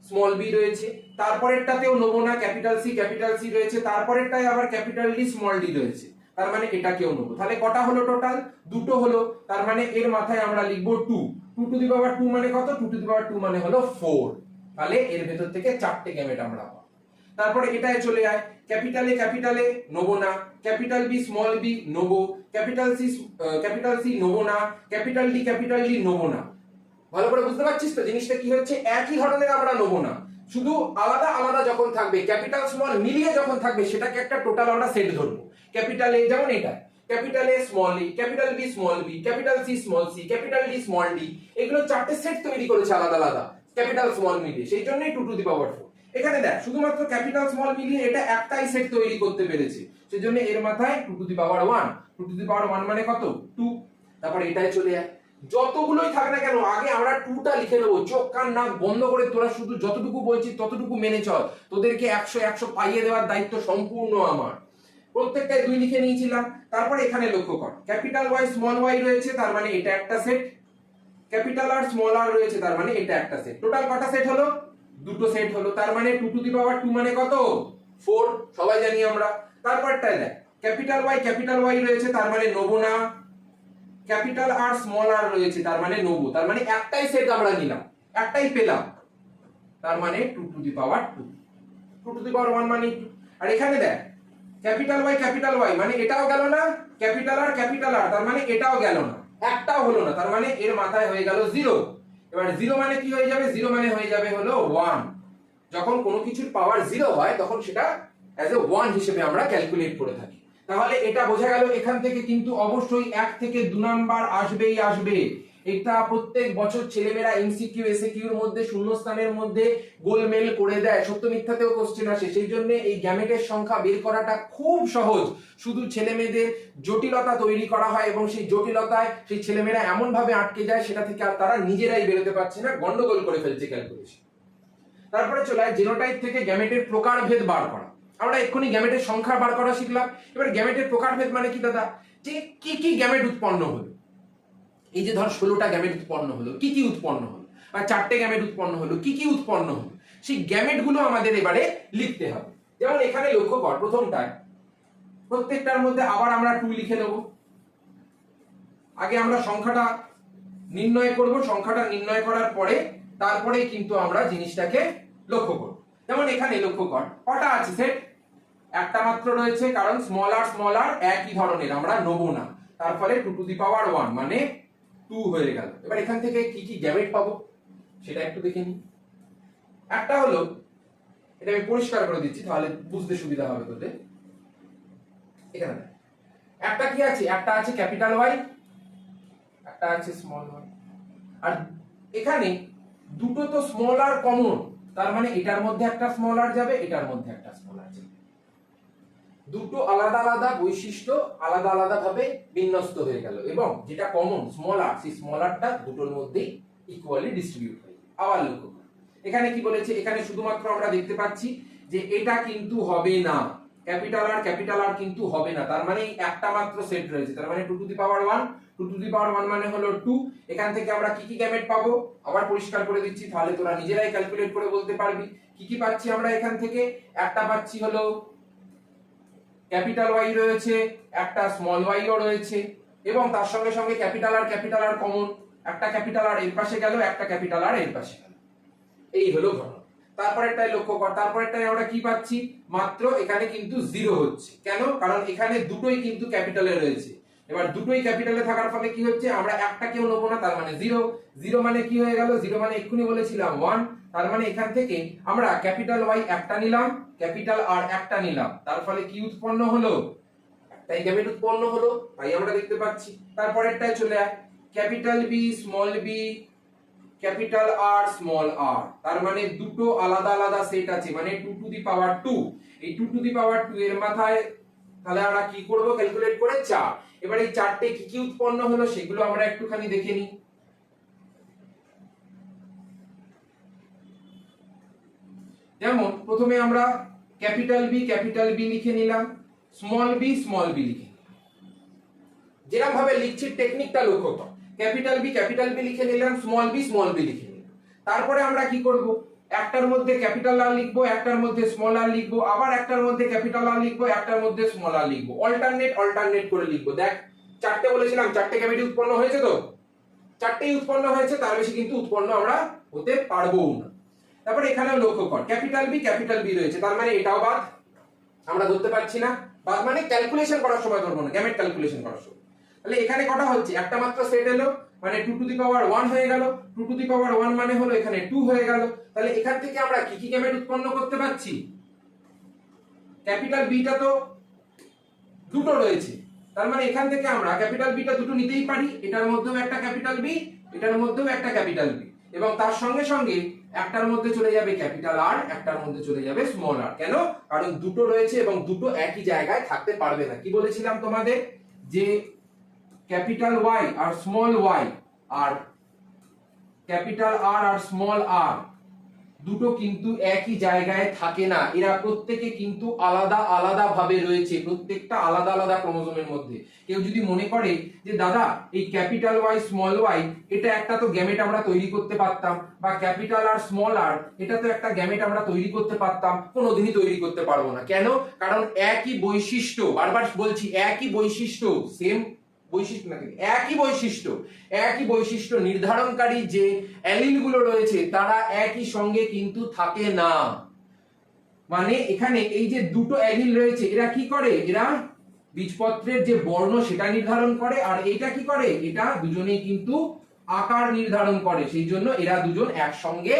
স্মল বি রয়েছে। তারপরেরটাতেও নেব না, ক্যাপিটাল সি রয়েছে। তারপরেরটায় আবার ক্যাপিটাল ডি স্মল ডি রয়েছে, তার মানে এটাকেও নেব। তাহলে কটা হলো টোটাল, দুটো হলো। তার মানে এর মাথায় আমরা লিখবো 2। 2 টু দি পাওয়ার 2 মানে কত, 2 টু দি পাওয়ার 2 মানে হলো 4। তাহলে এর ভেতর থেকে 4টে গ্যামেট আমরা পাবো। তারপরে এটায় চলে যায়, ক্যাপিটালে নেব না, ক্যাপিটাল বি স্মল বি নেব, ক্যাপিটাল সি নেব না, ক্যাপিটাল ডি নেব না। ভালো করে বুঝতে পারছিস তো জিনিসটা কি হচ্ছে, একই ধরনের আমরা নেব না, শুধু আলাদা আলাদা যখন থাকবে, ক্যাপিটাল স্মল মিলিয়ে যখন থাকবে সেটাকে একটা টোটাল আমরা সেট ধরবো। ক্যাপিটাল এ যেমন এটা, capital A small A, capital B small B, capital C small C, capital D small D, এগুলো 4টে সেট তৈরি করেছে আলাদা আলাদা ক্যাপিটাল স্মল মিলিয়ে, সেই জন্যই 2 টু দি পাওয়ার 4। এখানে দেখ শুধুমাত্র ক্যাপিটাল স্মল মিলিয়ে এটা একটাই সেট তৈরি করতে পেরেছে, সেজন্য এর মাথায় 2 to the power 1। 2 to the পাওয়ার 1 মানে কত, 2। তারপর এটায় চলে যায়, যতগুলোই থাক না কেন আগে আমরা 2টা লিখে নেবো। চোখ কান নাক বন্ধ করে তোরা শুধু যতটুকু বলছি ততটুকু মেনে চল, তোদেরকে 100 পাইয়ে দেওয়ার দায়িত্ব সম্পূর্ণ আমার। প্রত্যেকটাই 2 লিখে নিয়েছিলাম। তারপরে এখানে লক্ষ্য কর, ক্যাপিটাল ওয়াই স্মল ওয়াই রয়েছে, তার মানে এটা একটা সেট, ক্যাপিটাল আর স্মল আর রয়েছে, তার মানে এটা একটা সেট। টোটাল কটা সেট হলো, দুটো সেট হলো। তার মানে 2 টু দি পাওয়ার 2 মানে কত, 4, সবাই জানি আমরা। তারপরটায় দেখ, ক্যাপিটাল ওয়াই রয়েছে, তার মানে নেব না, ক্যাপিটাল আর স্মল আর রয়েছে, তার মানে নেব। তার মানে একটাই সেট আমরা নিলাম, একটাই পেলাম, তার মানে 2 to the power 2। 2 to the পাওয়ার 1 মানে 2। আর এখানে দেখ, ক্যাপিটাল ওয়াই মানে এটাও গেল না, ক্যাপিটাল আর তার মানে এটাও গেল না, একটাও হলো না, তার মানে এর মাথায় হয়ে গেল 0। এবার 0 মানে কি হয়ে যাবে, 0 মানে হয়ে যাবে হলো 1। যখন কোনো কিছুর পাওয়ার 0 হয় তখন সেটা অ্যাজ এ 1 হিসেবে আমরা ক্যালকুলেট করে থাকি। তাহলে এটা বোঝা গেল, এখান থেকে কিন্তু অবশ্যই 1 থেকে 2 নাম্বার আসবেই আসবে। এটা প্রত্যেক বছর ছেলেমেয়েরা এমসিকিউ এসএকিউ এর মধ্যে শূন্যস্থানের মধ্যে গোলমেল করে দেয়, সত্য মিথ্যাতেও কোশ্চেন আসে। সেই জন্য এই গ্যামেটের সংখ্যা বের করাটা খুব সহজ, শুধু ছেলেমেয়েদের জটিলতা তৈরি করা হয় এবং সেই জটিলতায় সেই ছেলেমেয়েরা এমন ভাবে আটকে যায় সেটা থেকে আর তারা নিজেরাই বেরোতে পারছে না, গন্ডগোল করে ফেলছে ক্যালকুলেশন। তারপরে চলে যায় জেনোটাইপ থেকে গ্যামেটের প্রকারভেদ বার করা। আমরা এক্ষুনি গ্যামেটের সংখ্যা বার করা শিখলাম, এবার গ্যামেটের প্রকারভেদ মানে কি দাদা, যে কি কি গ্যামেট উৎপন্ন হলো। এই যে ধর 16টা গ্যামেট উৎপন্ন হলো, কি কি উৎপন্ন হলো, আর 4টে গ্যামেট উৎপন্ন হলো, কি কি উৎপন্ন হলো, সেই গ্যামেট গুলো আমাদের এবারে লিখতে হবে। যেমন এখানে লক্ষ্য কর, প্রথমটায় প্রত্যেকটার মধ্যে আবার আমরা 2 লিখে নেব। আগে আমরা সংখ্যাটা নির্ণয় করব, সংখ্যাটা নির্ণয় করার পরে তারপরে কিন্তু আমরা জিনিসটাকে লক্ষ্য করব। যেমন এখানে লক্ষ্য কর, কটা আছে সেট, একটা মাত্র রয়েছে, কারণ স্মল আর একই ধরনের আমরা নেব না, তার ফলে 2 টু দি পাওয়ার 1 মানে 2 হয়ে গেল। এবার এখান থেকে কি কি গ্যামেট পাবো সেটা একটু দেখে নিই। একটা হলো, এটা আমি পরিষ্কার করে দিচ্ছি তাহলে বুঝতে সুবিধা হবে তোদের। এখানে একটা কি আছে, একটা আছে ক্যাপিটাল ওয়াই, একটা আছে স্মল ওয়াই। আর এখানে দুটো তো স্মল আর কমন, তার মানে এটার মধ্যে একটা স্মল আর যাবে, এটার মধ্যে একটা স্মল আর যাবে। দুটো আলাদা আলাদা বৈশিষ্ট্য আলাদা আলাদা ভাবে বিন্যস্ত হয়ে গেল, এবং যেটা কমন স্মল আর, সেই স্মল আরটা দুটোর মধ্যেই ইকুয়ালি ডিস্ট্রিবিউট হয়ে গেল। আবার লক্ষ্য করো, এখানে কি বলেছে, এখানে শুধুমাত্র আমরা দেখতে পাচ্ছি যে এটা কিন্তু হবে না, ক্যাপিটাল আর কিন্তু হবে না, তার মানে একটা মাত্র সেট রয়েছে, তার মানে 2 to the power 1। 2 to the পাওয়ার 1 মানে হলো 2। এখান থেকে আমরা কি কি গ্যামেট পাবো আবার পরিষ্কার করে দিচ্ছি, তাহলে তোরা নিজেরাই ক্যালকুলেট করে বলতে পারবি কি কি পাচ্ছি আমরা। এখান থেকে একটা পাচ্ছি হলো ক্যাপিটাল ওয়াই রয়েছে, একটা স্মল ওয়াইও রয়েছে, এবং তার সঙ্গে সঙ্গে ক্যাপিটাল আর কমন, একটা ক্যাপিটাল আর এর পাশে গেল, একটা ক্যাপিটাল আর এর পাশে গেল। এই হলো ঘটনা। তারপরেরটাই লক্ষ্য কর, তারপরেরটাই আমরা কি পাচ্ছি, মাত্র এখানে কিন্তু জিরো হচ্ছে। কেন? কারণ এখানে দুটোই কিন্তু ক্যাপিটালে রয়েছে। এবার দুটোই ক্যাপিটালে থাকার ফলে কি হচ্ছে, আমরা একটা কেউ নেবো না, তার মানে জিরো। জিরো মানে কি হয়ে গেল, জিরো মানে এক্ষুনি বলেছিলাম 1, তার মানে এখান থেকে আমরা ক্যাপিটাল ওয়াই একটা নিলাম, ক্যাপিটাল আর একটা নিলাম, তার ফলে কি উৎপন্ন হলো, একটাই গ্যামেট উৎপন্ন হলো, তাই আমরা দেখতে পাচ্ছি। তারপরেরটাই চলে আয়, capital B small B capital R small R, তার মানে দুটো আলাদা আলাদা সেট আছে, মানে 2 টু দি পাওয়ার 2। এই 2 টু দি পাওয়ার 2 এর মাথায় তাহলে আমরা কি করব, ক্যালকুলেট করে 4। এবার এই চারটে কি কি উৎপন্ন হলো সেগুলো আমরা একটুখানি দেখে নিই। যেমন প্রথমে আমরা ক্যাপিটাল বি লিখে নিলাম, স্মল বি লিখে নিলাম। যেরকম ভাবে লিখছি টেকনিকটা লক্ষ্য কর, ক্যাপিটাল বি লিখে নিলাম, স্মল বি লিখে নিলাম। তারপরে আমরা কি করব, একটার মধ্যে ক্যাপিটাল আর লিখবো, একটার মধ্যে স্মল আর লিখবো, আবার একটার মধ্যে ক্যাপিটাল আর লিখবো, একটার মধ্যে স্মল আর লিখবো, অল্টারনেট করে লিখবো। দেখ চারটে বলেছিলাম, চারটে ক্যাপিটাল উৎপন্ন হয়েছে, তো চারটেই উৎপন্ন হয়েছে, তার বেশি কিন্তু উৎপন্ন আমরা হতে পারবো না। তারপরে এখানেও লক্ষ্য কর, ক্যাপিটাল বি রয়েছে, তার মানে এটাও বাদ, আমরা ধরতে পারছি না। বাদ মানে ক্যালকুলেশন করার সময় ধরবো না, গ্যামেট ক্যালকুলেশন করার সময়। তাহলে এখানে কটা হচ্ছে, একটা মাত্র সেট এলো, মানে 2 টু দি পাওয়ার 1 হয়ে গেল। 2 টু দি পাওয়ার 1 মানে হলো এখানে 2 হয়ে গেল। তাহলে এখান থেকে আমরা কি কি গ্যামেট উৎপন্ন করতে পারছি, ক্যাপিটাল বিটা তো দুটো রয়েছে, তার মানে এখান থেকে আমরা ক্যাপিটাল বিটা দুটো নিতেই পারি, এটার মধ্যেও একটা ক্যাপিটাল বি, এটার মধ্যেও একটা ক্যাপিটাল বি, এবং তার সঙ্গে সঙ্গে একটার মধ্যে চলে যাবে ক্যাপিটাল আর, একটার মধ্যে চলে যাবে স্মল আর। কেন? কারণ দুটো রয়েছে এবং দুটো একই জায়গায় থাকতে পারবে না। কি বলেছিলাম তোমাদের, যে ক্যাপিটাল ওয়াই আর স্মল ওয়াই আর ক্যাপিটাল আর আর স্মল আর দুটো কিন্তু একই জায়গায় থাকে না, এরা প্রত্যেকে কিন্তু আলাদা আলাদা ভাবে রয়েছে, প্রত্যেকটা আলাদা আলাদা ক্রোমোজোমের মধ্যে। কেউ যদি মনে করে যে দাদা এই ক্যাপিটাল ওয়াই স্মল ওয়াই এটা একটা তো গ্যামেট আমরা তৈরি করতে পারতাম, বা ক্যাপিটাল আর স্মল আর এটা তো একটা গ্যামেট আমরা তৈরি করতে পারতাম, কোনোদিনই তৈরি করতে পারবো না। কেন? কারণ একই বৈশিষ্ট্য, বারবার বলছি একই বৈশিষ্ট্য, সেম বৈশিষ্ট্য না, একই বৈশিষ্ট্য নির্ধারণকারী যে অ্যালিল গুলো রয়েছে তারা একই সঙ্গে কিন্তু থাকে না। মানে এখানে এই যে দুটো অ্যালিল রয়েছে, এরা কি করে, এরা বীজপত্রের যে বর্ণ সেটা নির্ধারণ করে, আর এটা কি করে, এটা দুজনেই কিন্তু আকার নির্ধারণ করে। সেই জন্য এরা দুজন একসঙ্গে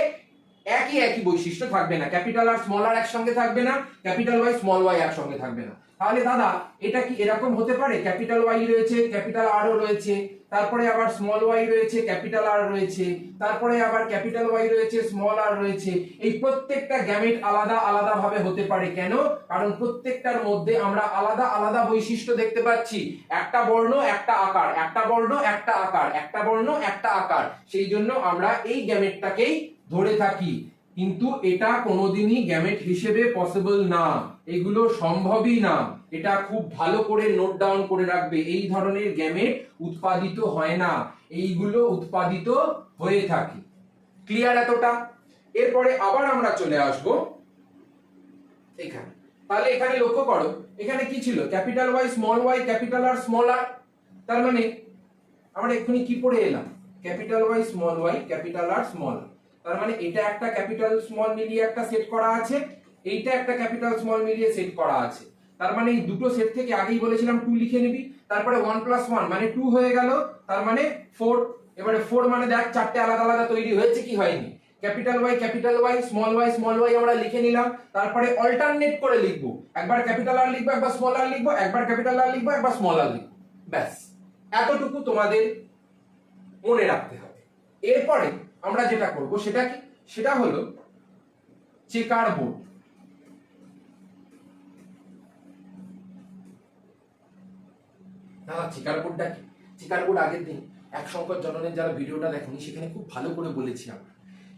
একই বৈশিষ্ট্য থাকবে না, ক্যাপিটাল আর স্মল আর একসঙ্গে থাকবে না, ক্যাপিটাল ওয়াই স্মল ওয়াই একসঙ্গে থাকবে না। তাহলে দাদা এটা কি এরকম হতে পারে, ক্যাপিটাল ওয়াই রয়েছে, ক্যাপিটাল আর ও রয়েছে, তারপরে আবার স্মল ওয়াই রয়েছে, ক্যাপিটাল আর রয়েছে, তারপরে আবার ক্যাপিটাল ওয়াই রয়েছে, স্মল আর রয়েছে, এই প্রত্যেকটা গ্যামেট আলাদা আলাদা ভাবে হতে পারে। কেন? কারণ প্রত্যেকটার মধ্যে আমরা আলাদা আলাদা বৈশিষ্ট্য দেখতে পাচ্ছি, একটা বর্ণ একটা আকার, একটা বর্ণ একটা আকার, একটা বর্ণ একটা আকার, সেই জন্য আমরা এই গ্যামেটটাকেই ধরে থাকি। কিন্তু এটা কোনোদিনই গ্যামেট হিসেবে পসিবল না, এগুলো সম্ভবই না। এটা খুব ভালো করে নোট ডাউন করে রাখবে, এই ধরনের গ্যামেট উৎপাদিত হয় না, এইগুলো উৎপাদিত হয়ে থাকে। ক্লিয়ার এতটা? এরপরে আবার আমরা চলে আসব এখানে। তাহলে এখানে লক্ষ্য করো, এখানে কি ছিল, capital Y capital R small R, তার মানে আমরা এক্ষুনি কি পড়ে এলাম, capital Y capital R small R, তার মানে এটা একটা ক্যাপিটাল স্মল মিলিয়ে একটা সেট করা আছে, এইটা একটা ক্যাপিটাল স্মল মিলিয়ে সেট করা আছে। তার মানে এই দুটো সেট থেকে আগেই বলেছিলাম 2 লিখে নিবি, তারপরে 1 + 1 মানে 2 হয়ে গেল, তার মানে 4। এবারে 4 মানে দেখ চারটে আলাদা আলাদা তৈরি হয়েছে কি হয়নি, ক্যাপিটাল ওয়াই স্মল ওয়াই আমরা লিখে নিলাম। তারপরে অল্টারনেট করে লিখবো, একবার ক্যাপিটাল আর লিখবো, একবার স্মল আর লিখবো, একবার ক্যাপিটাল আর লিখবো, একবার স্মল আর লিখবো, ব্যাস এতটুকু তোমাদের মনে রাখতে হবে। এরপরে আমরা যেটা করব সেটা কি, সেটা হলো চেকার বোর্ড। চেকার বোর্ডটা কি, চেকার বোর্ড আগের দিন এক সংকট জননের যারা ভিডিওটা দেখেনি সেখানে খুব ভালো করে বলেছি আমরা,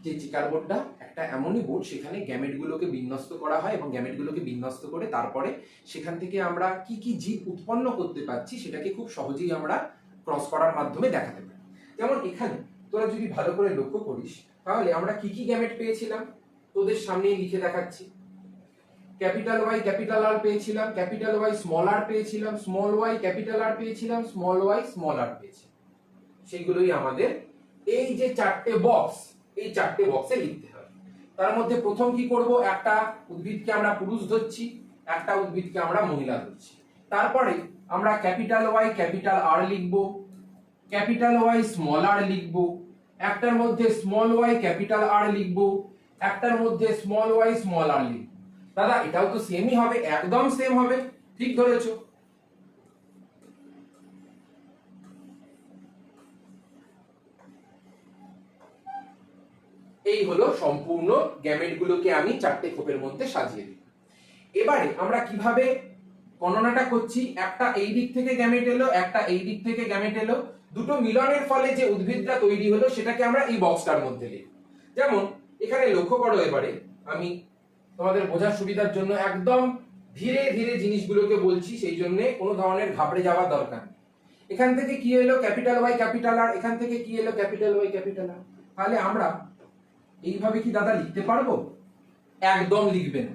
যে চেকার বোর্ডটা একটা এমনই বোর্ড সেখানে গ্যামেট গুলোকে বিন্যস্ত করা হয়, এবং গ্যামেট গুলোকে বিন্যস্ত করে তারপরে সেখান থেকে আমরা কি কি জীব উৎপন্ন করতে পারছি সেটাকে খুব সহজেই আমরা ক্রস করার মাধ্যমে দেখাতে পারি। যেমন এখানে তোরা যদি ভালো করে লক্ষ্য করিস তাহলে আমরা কি কি গ্যামেট পেয়েছিলাম, তোদের সামনেই লিখে দেখাচ্ছি। ক্যাপিটাল ওয়াই ক্যাপিটাল আর পেয়েছিলাম, ক্যাপিটাল ওয়াই স্মল আর পেয়েছিলাম, স্মল ওয়াই ক্যাপিটাল আর পেয়েছিলাম, স্মল ওয়াই স্মল আর পেয়েছিলাম। সেইগুলোই আমাদের এই যে চারটে বক্স, এই চারটে বক্সে লিখতে হবে। তার মধ্যে প্রথম কি করব, একটা উদ্ভিদকে আমরা পুরুষ ধরছি, একটা উদ্ভিদকে আমরা মহিলা ধরছি। তারপরে আমরা ক্যাপিটাল ওয়াই ক্যাপিটাল আর লিখব, ক্যাপিটাল ওয়াই স্মল আর লিখব, একটার মধ্যে স্মল ওয়াই ক্যাপিটাল আর লিখব, একটার মধ্যে স্মল ওয়াই স্মল আর লিখব। দাদা এটাও তো সেমই হবে, একদম সেম হবে, ঠিক ধরেছো। এই হলো সম্পূর্ণ গ্যামেট গুলোকে আমি চারটে খোপের মধ্যে সাজিয়ে দিই। এবারে আমরা কিভাবে গণনাটা করছি, একটা এই দিক থেকে গ্যামেট এলো, একটা এই দিক থেকে গ্যামেট এলো, দুটো মিলনের ফলে যে উদ্ভিদটা তৈরি হলো সেটাকে আমরা এই বক্সটার মধ্যে লিখব। যেমন এখানে লক্ষ্য করো, এবারে আমি তোমাদের বোঝার সুবিধার জন্য একদম ধীরে ধীরে জিনিসগুলোকে বলছি, সেই জন্য কোনো ধরনের ঘাবড়ে যাওয়ার দরকার নেই। এখান থেকে কি এলো ক্যাপিটাল ওয়াই ক্যাপিটাল আর, এখান থেকে কি এলো ক্যাপিটাল ওয়াই ক্যাপিটাল আর। তাহলে আমরা এইভাবে কি দাদা লিখতে পারবো? একদম লিখবে না,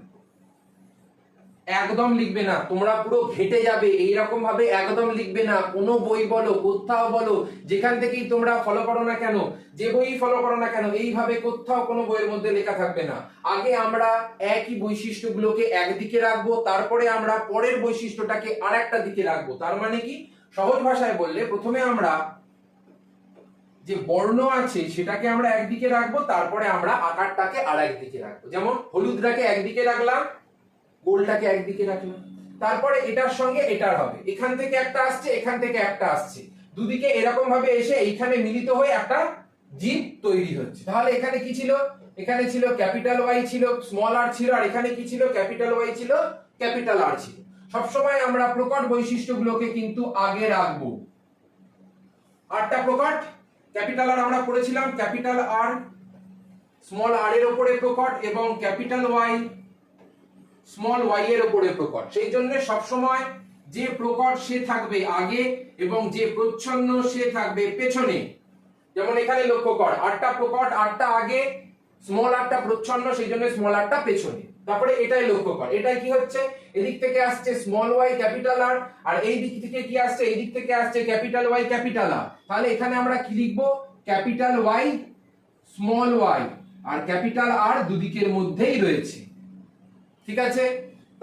একদম লিখবে না, তোমরা পুরো ঘেটে যাবে। এইরকম ভাবে একদম লিখবে না। কোনো বই বলো, কোথাও বলো, যেখান থেকেই তোমরা ফলো করো না কেন, যে বই ফলো করো না কেন, এইভাবে কোথাও কোনো বইয়ের মধ্যে লেখা থাকবে না। আগে আমরা একই বৈশিষ্ট্যগুলোকে একদিকে রাখবো, তারপরে আমরা পরের বৈশিষ্ট্যটাকে আরেকটা দিকে রাখবো। তার মানে কি, সহজ ভাষায় বললে প্রথমে আমরা যে বর্ণ আছে সেটাকে আমরা একদিকে রাখবো, তারপরে আমরা আকারটাকে আর একদিকে রাখবো। যেমন হলুদটাকে একদিকে রাখলাম, গোলটাকে একদিকে রাখলাম, তারপরে এটার সঙ্গে এটার হবে, এখান থেকে একটা আসছে, এখান থেকে একটা আসছে, দুদিকে এরকম ভাবে এসে এইখানে মিলিত হয়ে একটা জীব তৈরি হচ্ছে। তাহলে এখানে কি ছিল, এখানে ছিল ক্যাপিটাল ওয়াই ছিল, স্মল আর ছিল, আর এখানে কি ছিল ক্যাপিটাল ওয়াই ছিল, ক্যাপিটাল আর ছিল। সবসময় আমরা প্রকট বৈশিষ্ট্যগুলোকে কিন্তু আগে রাখবো। আটটা প্রকট, ক্যাপিটাল আর আমরা পড়েছিলাম, ক্যাপিটাল আর স্মল আর এর উপরে প্রকট এবং ক্যাপিটাল ওয়াই স্মল ওয়াই এর উপরে প্রকট। সেই জন্য সবসময় যে প্রকট সে থাকবে আগে এবং যে প্রচ্ছন্ন সে থাকবে পেছনে। যেমন এখানে লক্ষ্য কর, আটটা প্রকট, আটটা আগে, স্মল আরটা প্রচ্ছন্ন, সেই জন্য স্মল আরটা পেছনে। তারপরে এটাই লক্ষ্য কর, এটাই কি হচ্ছে, এদিক থেকে আসছে স্মল ওয়াই ক্যাপিটাল আর, আর এই দিক থেকে কি আসছে, এই দিক থেকে আসছে ক্যাপিটাল ওয়াই ক্যাপিটাল আর। তাহলে এখানে আমরা কি লিখবো, ক্যাপিটাল ওয়াই স্মল ওয়াই আর ক্যাপিটাল আর দুদিকের মধ্যেই রয়েছে, ঠিক আছে।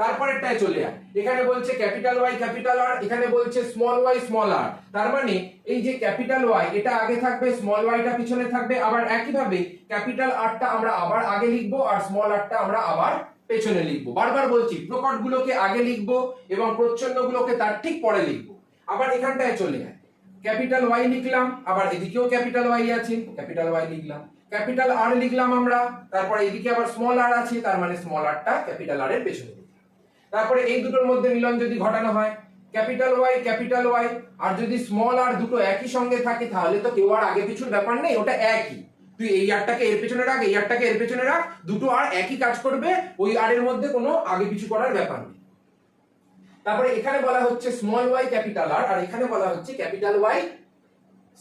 তারপরেরটায় চলে আয়, এখানে বলছে ক্যাপিটাল ওয়াই ক্যাপিটাল আর, এখানে বলছে স্মল ওয়াই স্মল আর। তার মানে এই যে ক্যাপিটাল ওয়াই এটা আগে থাকবে, স্মল ওয়াইটা পিছনে থাকবে। আবার একই ভাবে ক্যাপিটাল আরটা আমরা আবার আগে লিখবো আর স্মল আরটা আমরা আবার পেছনে লিখবো। বারবার বলছি, প্রকট গুলোকে আগে লিখবো এবং প্রচ্ছন্ন গুলোকে তার ঠিক পরে লিখবো। আবার এখানটায় চলে আয়, ক্যাপিটাল ওয়াই লিখলাম, আবার এদিকেও ক্যাপিটাল ওয়াই আছে, ক্যাপিটাল ওয়াই লিখলাম, ক্যাপিটাল আর লিখলাম আমরা, তারপর এদিকে আবার স্মল আর আছে, তার মানে স্মল আরটা ক্যাপিটাল আর এর পেছনে লিখলাম। তারপরে এই দুটোর মধ্যে মিলন যদি ঘটানো হয়, ক্যাপিটাল ওয়াই আর যদি স্মল আর দুটো একই সঙ্গে থাকে, তাহলে তো কেউ আর আগে পিছুর ব্যাপার নেই, ওটা একই। তুই এই আরটাকে এর পেছনে রাখ, এই আরটাকে এর পেছনে রাখ, দুটো আর একই কাজ করবে, ওই আর এর মধ্যে কোনো আগে পিছু করার ব্যাপার নেই। তারপরে এখানে বলা হচ্ছে স্মল ওয়াই ক্যাপিটাল আর, আর এখানে বলা হচ্ছে ক্যাপিটাল ওয়াই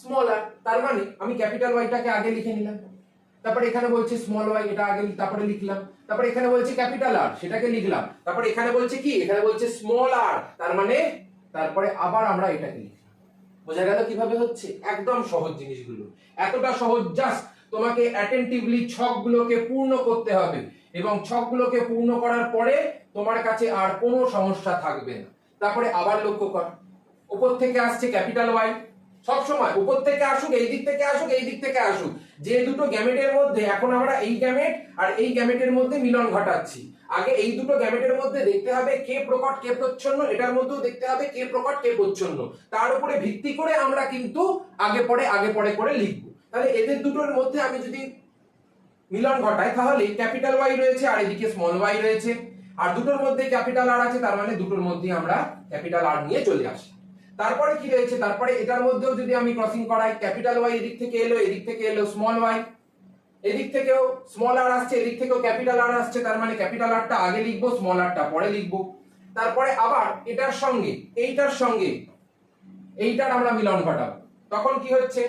স্মল আর। তার মানে আমি ক্যাপিটাল ওয়াইটাকে আগে লিখে নিলাম, তারপরে এখানে বলছে স্মল ওয়াই, এটা আগে তারপরে লিখলাম, তারপরে এখানে বলছে ক্যাপিটাল আর, সেটাকে লিখলাম, তারপরে এখানে বলছে কি, এখানে বলছে স্মল আর, তার মানে তারপরে আবার আমরা এটাকে লিখলাম। বোঝা গেল কিভাবে হচ্ছে? একদম সহজ জিনিসগুলো, এতটা সহজ, জাস্ট তোমাকে অ্যাটেনটিভলি ছকগুলোকে পূর্ণ করতে হবে এবং ছকগুলোকে পূর্ণ করার পরে তোমার কাছে আর কোনো সমস্যা থাকবে না। তারপরে আবার লক্ষ্য কর, উপর থেকে আসছে ক্যাপিটাল ওয়াই, সব সময় উপর থেকে আসুক, এই দিক থেকে আসুক, এই দিক থেকে আসুক, যে দুটো গ্যামেটের মধ্যে এখন আমরা এই গ্যামেট আর এই গ্যামেটের মধ্যে মিলন ঘটাচ্ছি, আগে এই দুটো গ্যামেটের মধ্যে দেখতে হবে কে প্রকট কে প্রচ্ছন্ন, এটার মধ্যেও দেখতে হবে কে প্রকট কে প্রচ্ছন্ন, তার উপরে ভিত্তি করে আমরা কিন্তু আগে পরে করে লিখবো। তাহলে এদের দুটোর মধ্যে আমি যদি মিলন ঘটাই, তাহলে ক্যাপিটাল ওয়াই রয়েছে আর এদিকে স্মল ওয়াই রয়েছে, আর দুটোর মধ্যে ক্যাপিটাল আর আছে, তার মানে দুটোর মধ্যে আমরা ক্যাপিটাল আর নিয়ে চলে আসি। তারপরে কি রয়েছে, তারপরে এটার মধ্যেও যদি আমি ক্রসিং করাই, ক্যাপিটাল ওয়াই এদিক থেকে এলো, এদিক থেকে এলো স্মল ওয়াই, এদিক থেকেও স্মল আর আসছে, এদিক থেকেও ক্যাপিটাল আর আসছে, তার মানে ক্যাপিটাল আরটা আগে লিখবো, স্মল আরটা পরে লিখবো। তারপরে আবার এটার সঙ্গে এইটার আমরা মিলন ঘটাবো, তখন কি হচ্ছে,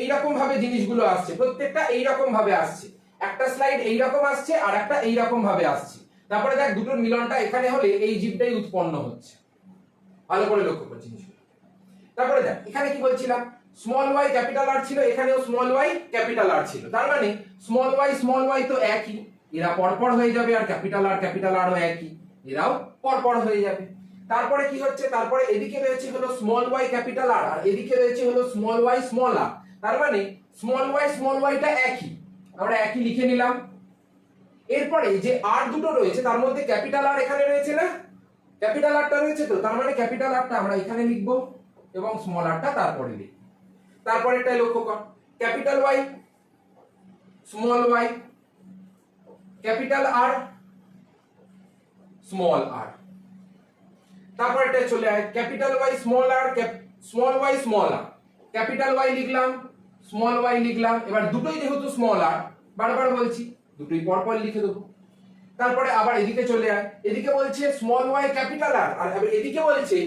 এইরকম ভাবে জিনিসগুলো আসছে, প্রত্যেকটা এইরকম ভাবে আসছে, একটা স্লাইড এইরকম আসছে আর একটা এইরকম ভাবে আসছে। তারপরে দেখ দুটোর মিলনটা এখানে হলে এই জীবটাই উৎপন্ন হচ্ছে, ভালো করে লক্ষ্য করছি জিনিসটা। তারপরে দেখ এখানে কি বলছিলাম, স্মল ওয়াই ক্যাপিটাল আর ছিল, এখানেও স্মল ওয়াই ক্যাপিটাল আর ছিল, তার মানে স্মল ওয়াই তো একই, এরা পরপর হয়ে যাবে, আর ক্যাপিটাল আরও একই, এরাও পরপর হয়ে যাবে। তারপরে কি হচ্ছে, তারপরে এদিকে রয়েছে হলো স্মল ওয়াই ক্যাপিটাল আর, আর এদিকে রয়েছে হলো স্মল ওয়াই স্মল আর, তার মানে স্মল ওয়াইটা একই, আমরা একই লিখে নিলাম। এরপরে যে আর দুটো রয়েছে তার মধ্যে ক্যাপিটাল আর এখানে রয়েছে না, ক্যাপিটাল আরটা রয়েছে তো, তার মানে ক্যাপিটাল আরটা আমরা এখানে লিখবো এবং স্মল আরটা তারপরে লিখব। তারপরে এটাই লক্ষ্য কর, capital Y small Y capital R small R, তারপর এটা চলে আয় capital Y small R small Y small R, capital Y লিখলাম স্মল ওয়াই লিখলাম, এবার দুটোই যেহেতু স্মল আর বারবার বলছি দুটোই পরপর লিখে দেবো। তারপরে আবার এদিকে চলে আয়, এদিকে বলছে স্মল ওয়াই ক্যাপিটাল আর, আর এদিকে বলছে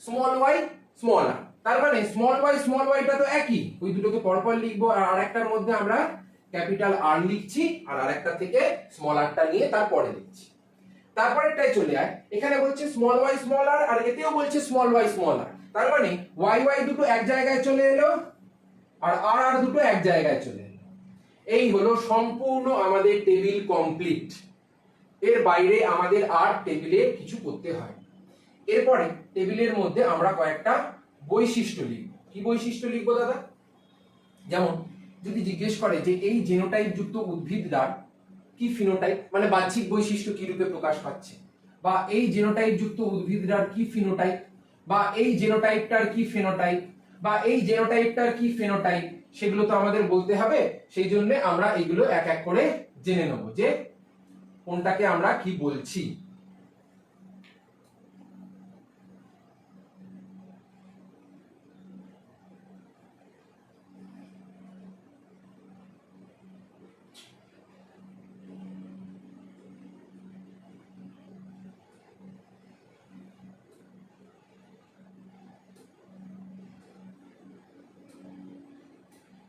স্মল ওয়াই স্মল আর, তার মানে স্মল ওয়াইটা তো একই, ওই দুটোকে পরপর লিখবো, আর আরেকটার মধ্যে আমরা ক্যাপিটাল আর লিখছি আর আরেকটা থেকে স্মল আরটা নিয়ে তারপরে লিখছি। তারপরেরটাই চলে আয়, এখানে বলছে স্মল ওয়াই স্মল আর, আর এতেও বলছে স্মল ওয়াই স্মল আর, তার মানে ওয়াই দুটো এক জায়গায় চলে এলো আর আর দুটো এক জায়গায় চলে এলো। এই হলো সম্পূর্ণ আমাদের টেবিল কমপ্লিট, এর বাইরে আমাদের আর টেবিলে কিছু করতে হয়। এরপরে টেবিলের মধ্যে আমরা কয়েকটা বৈশিষ্ট্য লিখব। কি বৈশিষ্ট্য লিখবো দাদা? যেমন যদি জিজ্ঞেস করে যে এই জিনোটাইপ যুক্ত উদ্ভিদরা কি ফিনোটাইপ, মানে বাহ্যিক বৈশিষ্ট্য কি রূপে প্রকাশ পাচ্ছে, বা এই জিনোটাইপ যুক্ত উদ্ভিদরার কি ফিনোটাইপ, বা এই জিনোটাইপটার কি ফেনোটাইপ, বা এই জিনোটাইপটার কি ফেনোটাইপ, সেগুলো তো আমাদের বলতে হবে। সেই জন্য আমরা এগুলো এক এক করে জেনে নেব যে কোনটাকে আমরা কি বলছি।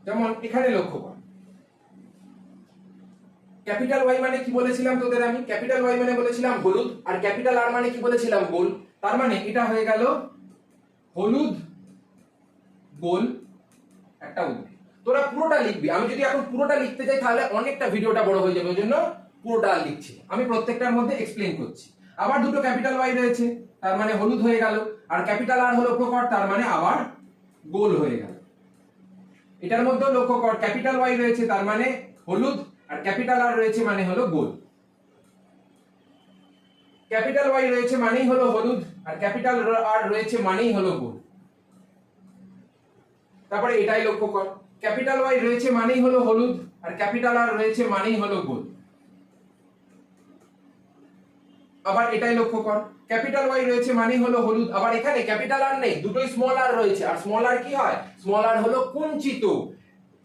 যেমন এখানে লক্ষ্য কর, ক্যাপিটাল ওয়াই মানে কি বলেছিলাম তোদের আমি, ক্যাপিটাল ওয়াই মানে বলেছিলাম হলুদ, আর ক্যাপিটাল আর মানে কি বলেছিলাম গোল, তার মানে এটা হয়ে গেল হলুদ গোল একটা উদ্ভিদ। তোরা পুরোটা লিখবি, আমি যদি এখন পুরোটা লিখতে যাই তাহলে অনেকটা ভিডিওটা বড় হয়ে যাবে, ওই জন্য পুরোটা লিখছি, আমি প্রত্যেকটার মধ্যে এক্সপ্লেইন করছি। আবার দুটো ক্যাপিটাল ওয়াই রয়েছে তার মানে হলুদ হয়ে গেল, আর ক্যাপিটাল আর হলো প্রকট তার মানে আবার গোল হয়ে গেল। এটার মধ্যেও লক্ষ্য কর, ক্যাপিটাল ওয়াই রয়েছে তার মানে হলুদ, আর ক্যাপিটাল আর রয়েছে মানে হলো গোল। ক্যাপিটাল ওয়াই রয়েছে মানেই হলো হলুদ, আর ক্যাপিটাল আর রয়েছে মানেই হলো গোল। তারপরে এটাই লক্ষ্য কর, ক্যাপিটাল ওয়াই রয়েছে মানেই হলো হলুদ, আর ক্যাপিটাল আর রয়েছে মানেই হলো গোল। আবার এটাই লক্ষ্য কর, ক্যাপিটাল ওয়াই রয়েছে মানেই হলো হলুদ, আবার এখানে ক্যাপিটাল আর নেই, দুটোই স্মল আর রয়েছে, আর স্মল আর কি হয়, স্মল আর হলো কুঞ্চিত,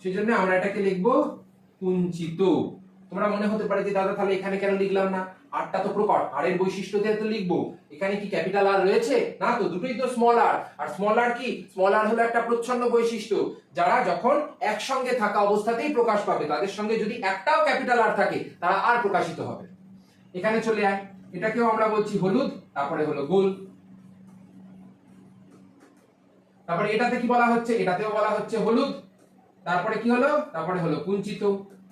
সেজন্য আমরা এটাকে লিখবো কুঞ্চিত। তোমরা মনে হতে পারে যে দাদা তাহলে এখানে কেন লিখলাম না, আরটা তো প্রকট, আর এর বৈশিষ্ট্য দিয়ে তো লিখবো, এখানে কি ক্যাপিটাল আর রয়েছে না, তো দুটোই তো স্মল আর, আর স্মল আর কি, স্মল আর হলো একটা প্রচ্ছন্ন বৈশিষ্ট্য, যারা যখন একসঙ্গে থাকা অবস্থাতেই প্রকাশ পাবে, তাদের সঙ্গে যদি একটাও ক্যাপিটাল আর থাকে তারা আর প্রকাশিত হবে। এখানে চলে আয়, এটাকেও আমরা বলছি হলুদ, তারপরে হলো গোল। তারপরে এটাতে কি বলা হচ্ছে, এটাতেও বলা হচ্ছে হলুদ, তারপরে কি হলো, তারপরে হলো কুঞ্চিত,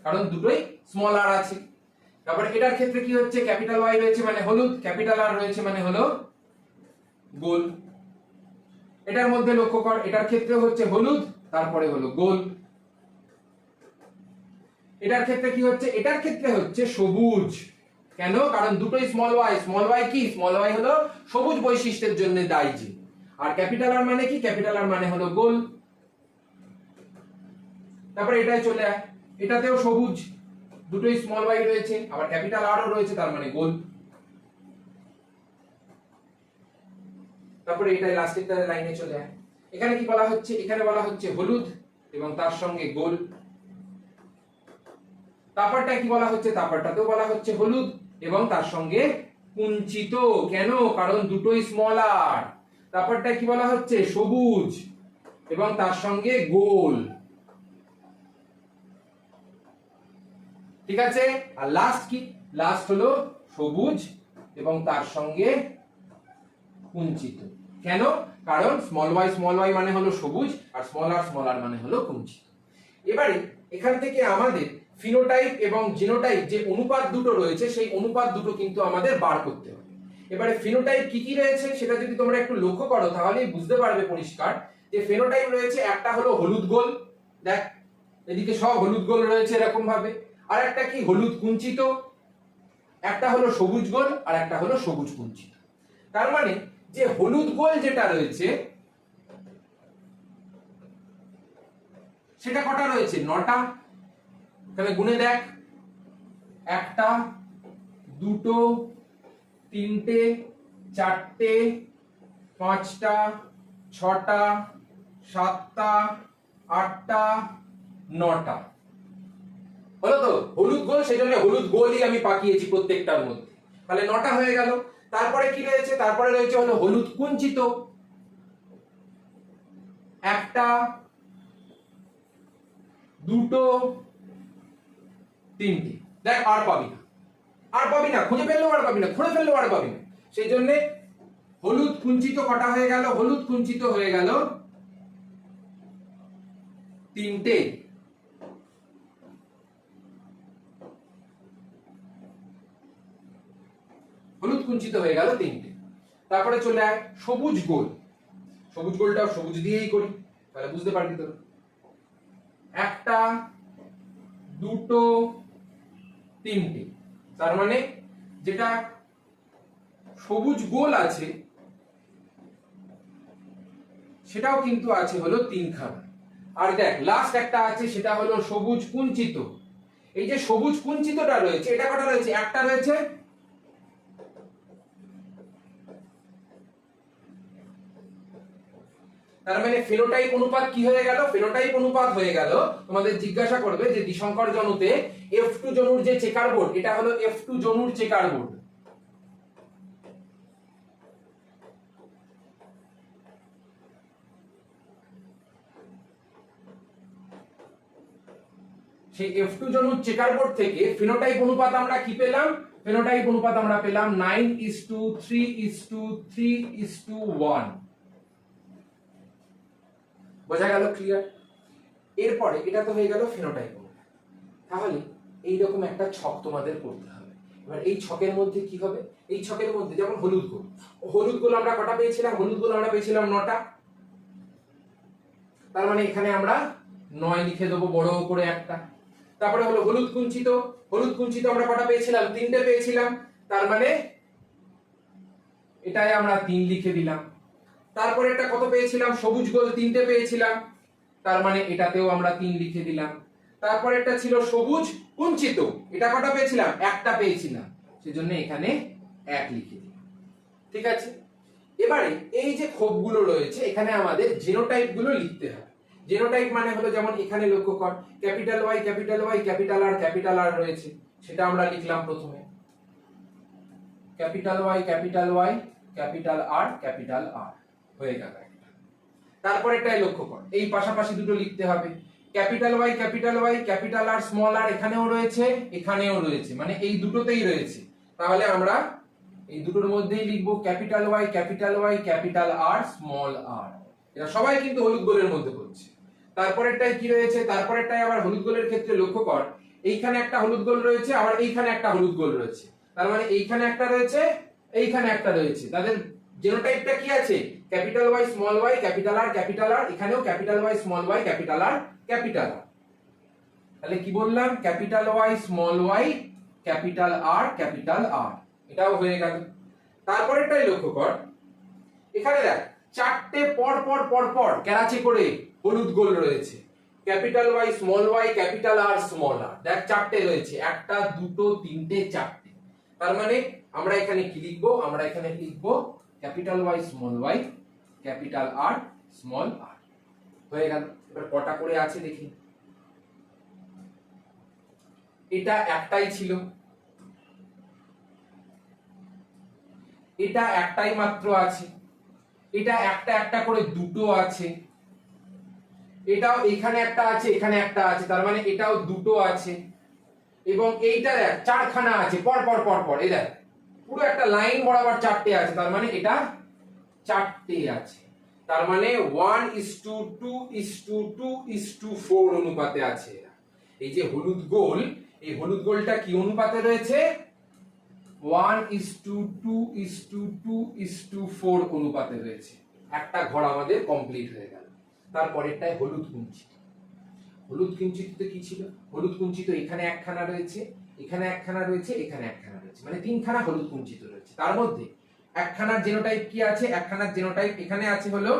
কারণ দুটোই স্মল আর আছে। তারপরে এটার ক্ষেত্রে কি হচ্ছে, ক্যাপিটাল ওয়াই রয়েছে মানে হলুদ, ক্যাপিটাল আর রয়েছে মানে হলো গোল। এটার মধ্যে লক্ষ্য কর, এটার ক্ষেত্রে হচ্ছে হলুদ, তারপরে হলো গোল। এটার ক্ষেত্রে কি হচ্ছে, এটার ক্ষেত্রে হচ্ছে সবুজ, কেন, কারণ দুটোই স্মল ওয়াই কি, স্মল ওয়াই হলো সবুজ বৈশিষ্ট্যের জন্য দায়ী যে, আর ক্যাপিটাল আর মানে কি, ক্যাপিটাল আর মানে হলো গোল। তারপরে এটাই চলে আয়, এটাতেও সবুজ, দুটোই স্মল ওয়াই রয়েছে, আবার ক্যাপিটাল আরও রয়েছে তার মানে গোল। তারপরে এটাই লাস্টের লাইনে চলে আয়, এখানে কি বলা হচ্ছে, এখানে বলা হচ্ছে হলুদ এবং তার সঙ্গে গোল। তারপরটা কি বলা হচ্ছে, তারপরটাতেও বলা হচ্ছে হলুদ এবং তার সঙ্গে কুঞ্চিত, কেন, কারণ দুটোই স্মল আর। তারপরটা কি বলা হচ্ছে, সবুজ এবং তার সঙ্গে গোল। ঠিক আছে, আর লাস্ট কি, লাস্ট হলো সবুজ এবং তার সঙ্গে কুঞ্চিত। কেন? কারণ স্মল ওয়াই মানে হলো সবুজ আর স্মল আর মানে হলো কুঞ্চিত। এবারে এখান থেকে আমাদের ফিনোটাইপ এবং জিনোটাইপ যে অনুপাত দুটো রয়েছে সেই অনুপাত দুটো কিন্তু আমাদের বার করতে হবে। এবারে ফিনোটাইপ কি কি রয়েছে সেটা যদি তোমরা একটু লক্ষ্য করো তাহলেই বুঝতে পারবে পরিষ্কার যে ফিনোটাইপ রয়েছে একটা হলো হলুদ গোল, দেখ এদিকে সব হলুদ গোল রয়েছে এরকম ভাবে, আর একটা কি হলুদ কুঞ্চিত, একটা হলো সবুজ গোল আর একটা হলো সবুজ কুঞ্চিত। তার মানে যে হলুদ গোল যেটা রয়েছে সেটা কটা রয়েছে? 9টা। এখানে গুনে দেখ, 1টা 2টো 3টে 4টে 5টা 6টা 7টা 8টা 9টা। হলো তো হলুদ গোল, সেই জন্য হলুদ গোলই আমি পাকিয়েছি প্রত্যেকটার মধ্যে। তাহলে 9টা হয়ে গেল। তারপরে কি রয়েছে? তারপরে রয়েছে হলো হলুদ কুঞ্চিত, 1টা 2টো 3টে। দেখ আর পাবি না, খুঁজে ফেললেও আর পাবি না, খুঁজে ফেললেও আর পাবি না। সেই জন্য হলুদ কুঞ্চিত কটা হয়ে গেল? হলুদ কুঞ্চিত হয়ে গেল 3টে। হলুদ কুঞ্চিত হয়ে গেল 3টে। তারপরে চলে আয় সবুজ গোল। সবুজ গোলটাও সবুজ দিয়েই করি, তাহলে বুঝতে পারবি তো। 1টা 2টো 3টে। তার মানে যেটা সবুজ গোল আছে সেটাও কিন্তু আছে হলো 3খানা। আর দেখ লাস্ট একটা আছে সেটা হলো সবুজ কুঞ্চিত। এই যে সবুজ কুঞ্চিতটা রয়েছে এটা কটা রয়েছে? 1টা রয়েছে। তার মানে ফিনোটাইপ অনুপাত কি হয়ে গেল? ফিনোটাইপ অনুপাত হয়ে গেল, তোমাদের জিজ্ঞাসা করবে যে দ্বিসংকর জনুতে F2 জনুর যে চেকার বোর্ড, এটা হলো F2 জনুর চেকার বোর্ড। সেই F2 জনুর চেকার বোর্ড থেকে ফিনোটাইপ অনুপাত আমরা কি পেলাম? ফিনোটাইপ অনুপাত আমরা পেলাম 9:3:3:1। বোঝা গেল? ক্লিয়ার? এরপরে এটা তো হয়ে গেল ফিনোটাইপ অনুপাত। তাহলে এইরকম একটা ছক তোমাদের করতে হবে। এবার এই ছকের মধ্যে কি হবে? এই ছকের মধ্যে যেমন হলুদ গোল আমরা কটা পেয়েছিলাম? হলুদ গোল আমরা পেয়েছিলাম 9টা। তার মানে এখানে আমরা 9 লিখে দেবো বড় করে একটা। তারপরে হলো হলুদ কুঞ্চিত আমরা কটা পেয়েছিলাম? 3টে পেয়েছিলাম। তার মানে এটাই আমরা 3 লিখে দিলাম। তারপরে এটা কত পেয়েছিলাম? সবুজ গোল 3টে পেয়েছিলাম। তার মানে এটাতেও আমরা 3 লিখে দিলাম। তারপরে এটা ছিল সবুজ কুঞ্চিত, এটা কটা পেয়েছিলাম? 1টা পেয়েছিলাম, সেজন্য এখানে 1 লিখে দিলাম। ঠিক আছে? এবারে এই যে খোপগুলো রয়েছে এখানে আমাদের জিনোটাইপ গুলো লিখতে হবে। জিনোটাইপ মানে হলো যেমন এখানে লক্ষ্য কর ক্যাপিটাল ওয়াই ক্যাপিটাল আর রয়েছে, সেটা আমরা লিখলাম প্রথমে ক্যাপিটাল ওয়াই ক্যাপিটাল আর হয়ে গেল একটা। তারপর এটাই লক্ষ্য কর এই পাশাপাশি দুটো লিখতে হবে, capital Y capital R small R এখানেও রয়েছে মানে এই দুটোতেই রয়েছে। তাহলে আমরা এই দুটোর মধ্যেই লিখবো capital Y capital R small R. এটা সবাই কিন্তু হলুদ গোলের মধ্যে করছে। তারপরেরটাই কি রয়েছে? তারপরেরটাই আবার হলুদ গোলের ক্ষেত্রে লক্ষ্য কর এইখানে একটা হলুদ গোল রয়েছে, আবার এইখানে একটা হলুদ গোল রয়েছে। তার মানে এইখানে একটা রয়েছে, এইখানে একটা রয়েছে। তাদের জিনোটাইপটা কি আছে? Capital Y small Y capital R, এখানেও capital Y small Y capital R. তাহলে কি বললাম? Capital Y small Y capital R. এটাও হয়ে গেল। তারপরেরটাই লক্ষ্য কর এখানে দেখ 4টে পর কেরাচে করে হলুদ গোল রয়েছে, capital Y capital R small R. দেখ 4টে রয়েছে, 1টা 2টো 3টে 4টে। তার মানে আমরা এখানে কি লিখবো? আমরা এখানে লিখবো capital Y capital R small R. হয়ে গেল। এবার কটা করে আছে দেখি। এটা একটাই ছিল, এটা একটাই মাত্র আছে, এটা একটা করে দুটো আছে, এটাও এখানে একটা আছে এখানে একটা আছে, তার মানে এটাও দুটো আছে, এবং এইটা দেখ 4খানা আছে পর। এই দেখ পুরো একটা লাইন বরাবর 4টে আছে, তার মানে এটা 4টে আছে, তার মানে 1:2:2:4 অনুপাতে আছে। এই যে হলুদ গোল, এই হলুদ গোলটা কি অনুপাতে রয়েছে? 1:2:2:4 অনুপাতে রয়েছে। একটা ঘর আমাদের কমপ্লিট হয়ে গেল। তারপরেরটাই হলুদ কুঞ্চিত। হলুদ কুঞ্চিততে কি ছিল? হলুদ কুঞ্চিত এখানে একখানা রয়েছে, এখানে একখানা রয়েছে, এখানে একখানা রয়েছে, মানে 3খানা হলুদ কুঞ্চিত রয়েছে। তার মধ্যে একখানার জেনোটাইপ কি আছে? একখানার জেনোটাইপ এখানে আছে হলো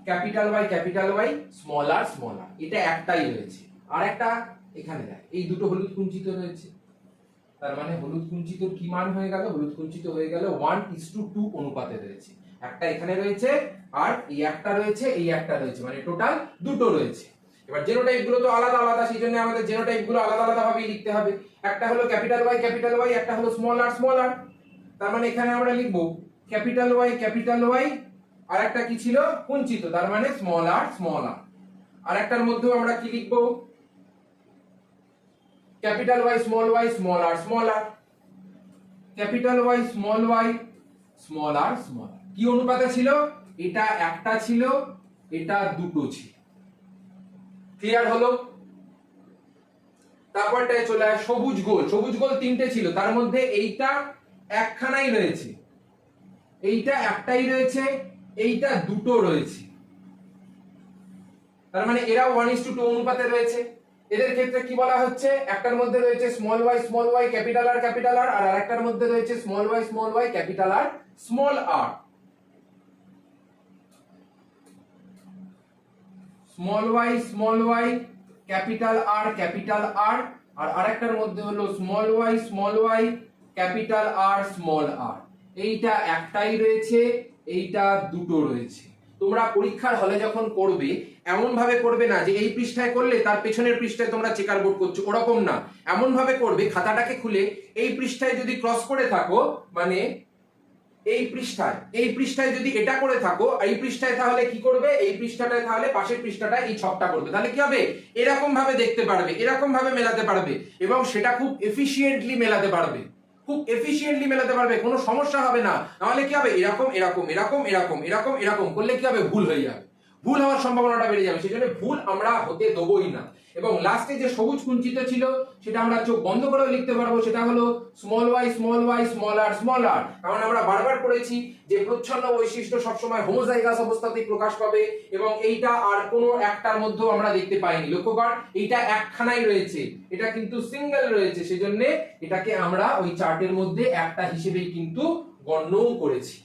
ক্যাপিটাল ওয়াই স্মল আর, এটা একটাই রয়েছে। আর একটা এখানে দেখ, এই দুটো হলুদ কুঞ্চিত রয়েছে। তার মানে হলুদ কুঞ্চিত কি মান হয়ে গেল? হলুদ কুঞ্চিত হয়ে গেল 1:2 অনুপাতে রয়েছে। একটা এখানে রয়েছে, আর এই একটা রয়েছে, এই একটা রয়েছে, মানে টোটাল দুটো রয়েছে। এবার জেনোটাইপ গুলো তো আলাদা আলাদা, সেই জন্য আমাদের জেনোটাইপ গুলো আলাদা আলাদা ভাবে লিখতে হবে। একটা হলো ক্যাপিটাল ওয়াই, একটা হলো স্মল আর। তার মানে এখানে আমরা লিখবো ক্যাপিটাল ওয়াই, আর একটা কি ছিল? কুঞ্চিত, তার মানে স্মল আর। আর একটার মধ্যেও আমরা কি লিখবো? Capital Y, small R. Capital Y, small আর। কি অনুপাতে ছিল? এটা একটা ছিল, এটা দুটো ছিল। ক্লিয়ার হলো? তারপরটায় চলে আসে সবুজ গোল। সবুজ গোল 3টে ছিল, তার মধ্যে এইটা একখানাই রয়েছে, এইটা একটাই রয়েছে, এইটা দুটো রয়েছে। তার মানে এরা 1:2 অনুপাতে রয়েছে। এদের ক্ষেত্রে কি বলা হচ্ছে? একটার মধ্যে রয়েছে স্মল ওয়াই ক্যাপিটাল আর, আর আরেকটার মধ্যে রয়েছে small Y capital R, small R. Small Y capital R, আর আরেকটার মধ্যে হলো small Y capital R, small R. এইটা একটাই রয়েছে, এইটা দুটো রয়েছে। তোমরা পরীক্ষার হলে যখন করবে এমন ভাবে করবে না যে এই পৃষ্ঠায় করলে তার পেছনের পৃষ্ঠায় তোমরা চেকার বোর্ড করছো, ওরকম না। এমন ভাবে করবে, খাতাটাকে খুলে এই পৃষ্ঠায় যদি ক্রস করে থাকো, মানে এই পৃষ্ঠায় যদি এটা করে থাকো, এই পৃষ্ঠায় তাহলে কি করবে? এই পৃষ্ঠাটায় তাহলে পাশের পৃষ্ঠাটায় এই ছকটা করবে। তাহলে কি হবে? এরকম ভাবে দেখতে পারবে, এরকম ভাবে মেলাতে পারবে, এবং সেটা খুব এফিশিয়েন্টলি মেলাতে পারবে, কোনো সমস্যা হবে না। নাহলে কি হবে? এরকম করলে কি হবে? ভুল হয়ে যাবে, ভুল হওয়ার সম্ভাবনাটা বেড়ে যাবে। সেজন্য ভুল আমরা হতে দেবই না। এবং লাস্টে যে সবুজ কুঞ্চিত ছিল সেটা আমরা চোখ বন্ধ করেও লিখতে পারবো, সেটা হলো স্মল আর। কারণ আমরা বারবার পড়েছি যে প্রচ্ছন্ন বৈশিষ্ট্য সবসময় হোমোজাইগাস অবস্থাতেই প্রকাশ পাবে, এবং এইটা আর কোনো একটার মধ্যেও আমরা দেখতে পাইনি। লক্ষ্য কর, এইটা একখানাই রয়েছে, এটা কিন্তু সিঙ্গেল রয়েছে, সেজন্য এটাকে আমরা ওই চার্টের মধ্যে একটা হিসেবেই কিন্তু গণ্যও করেছি।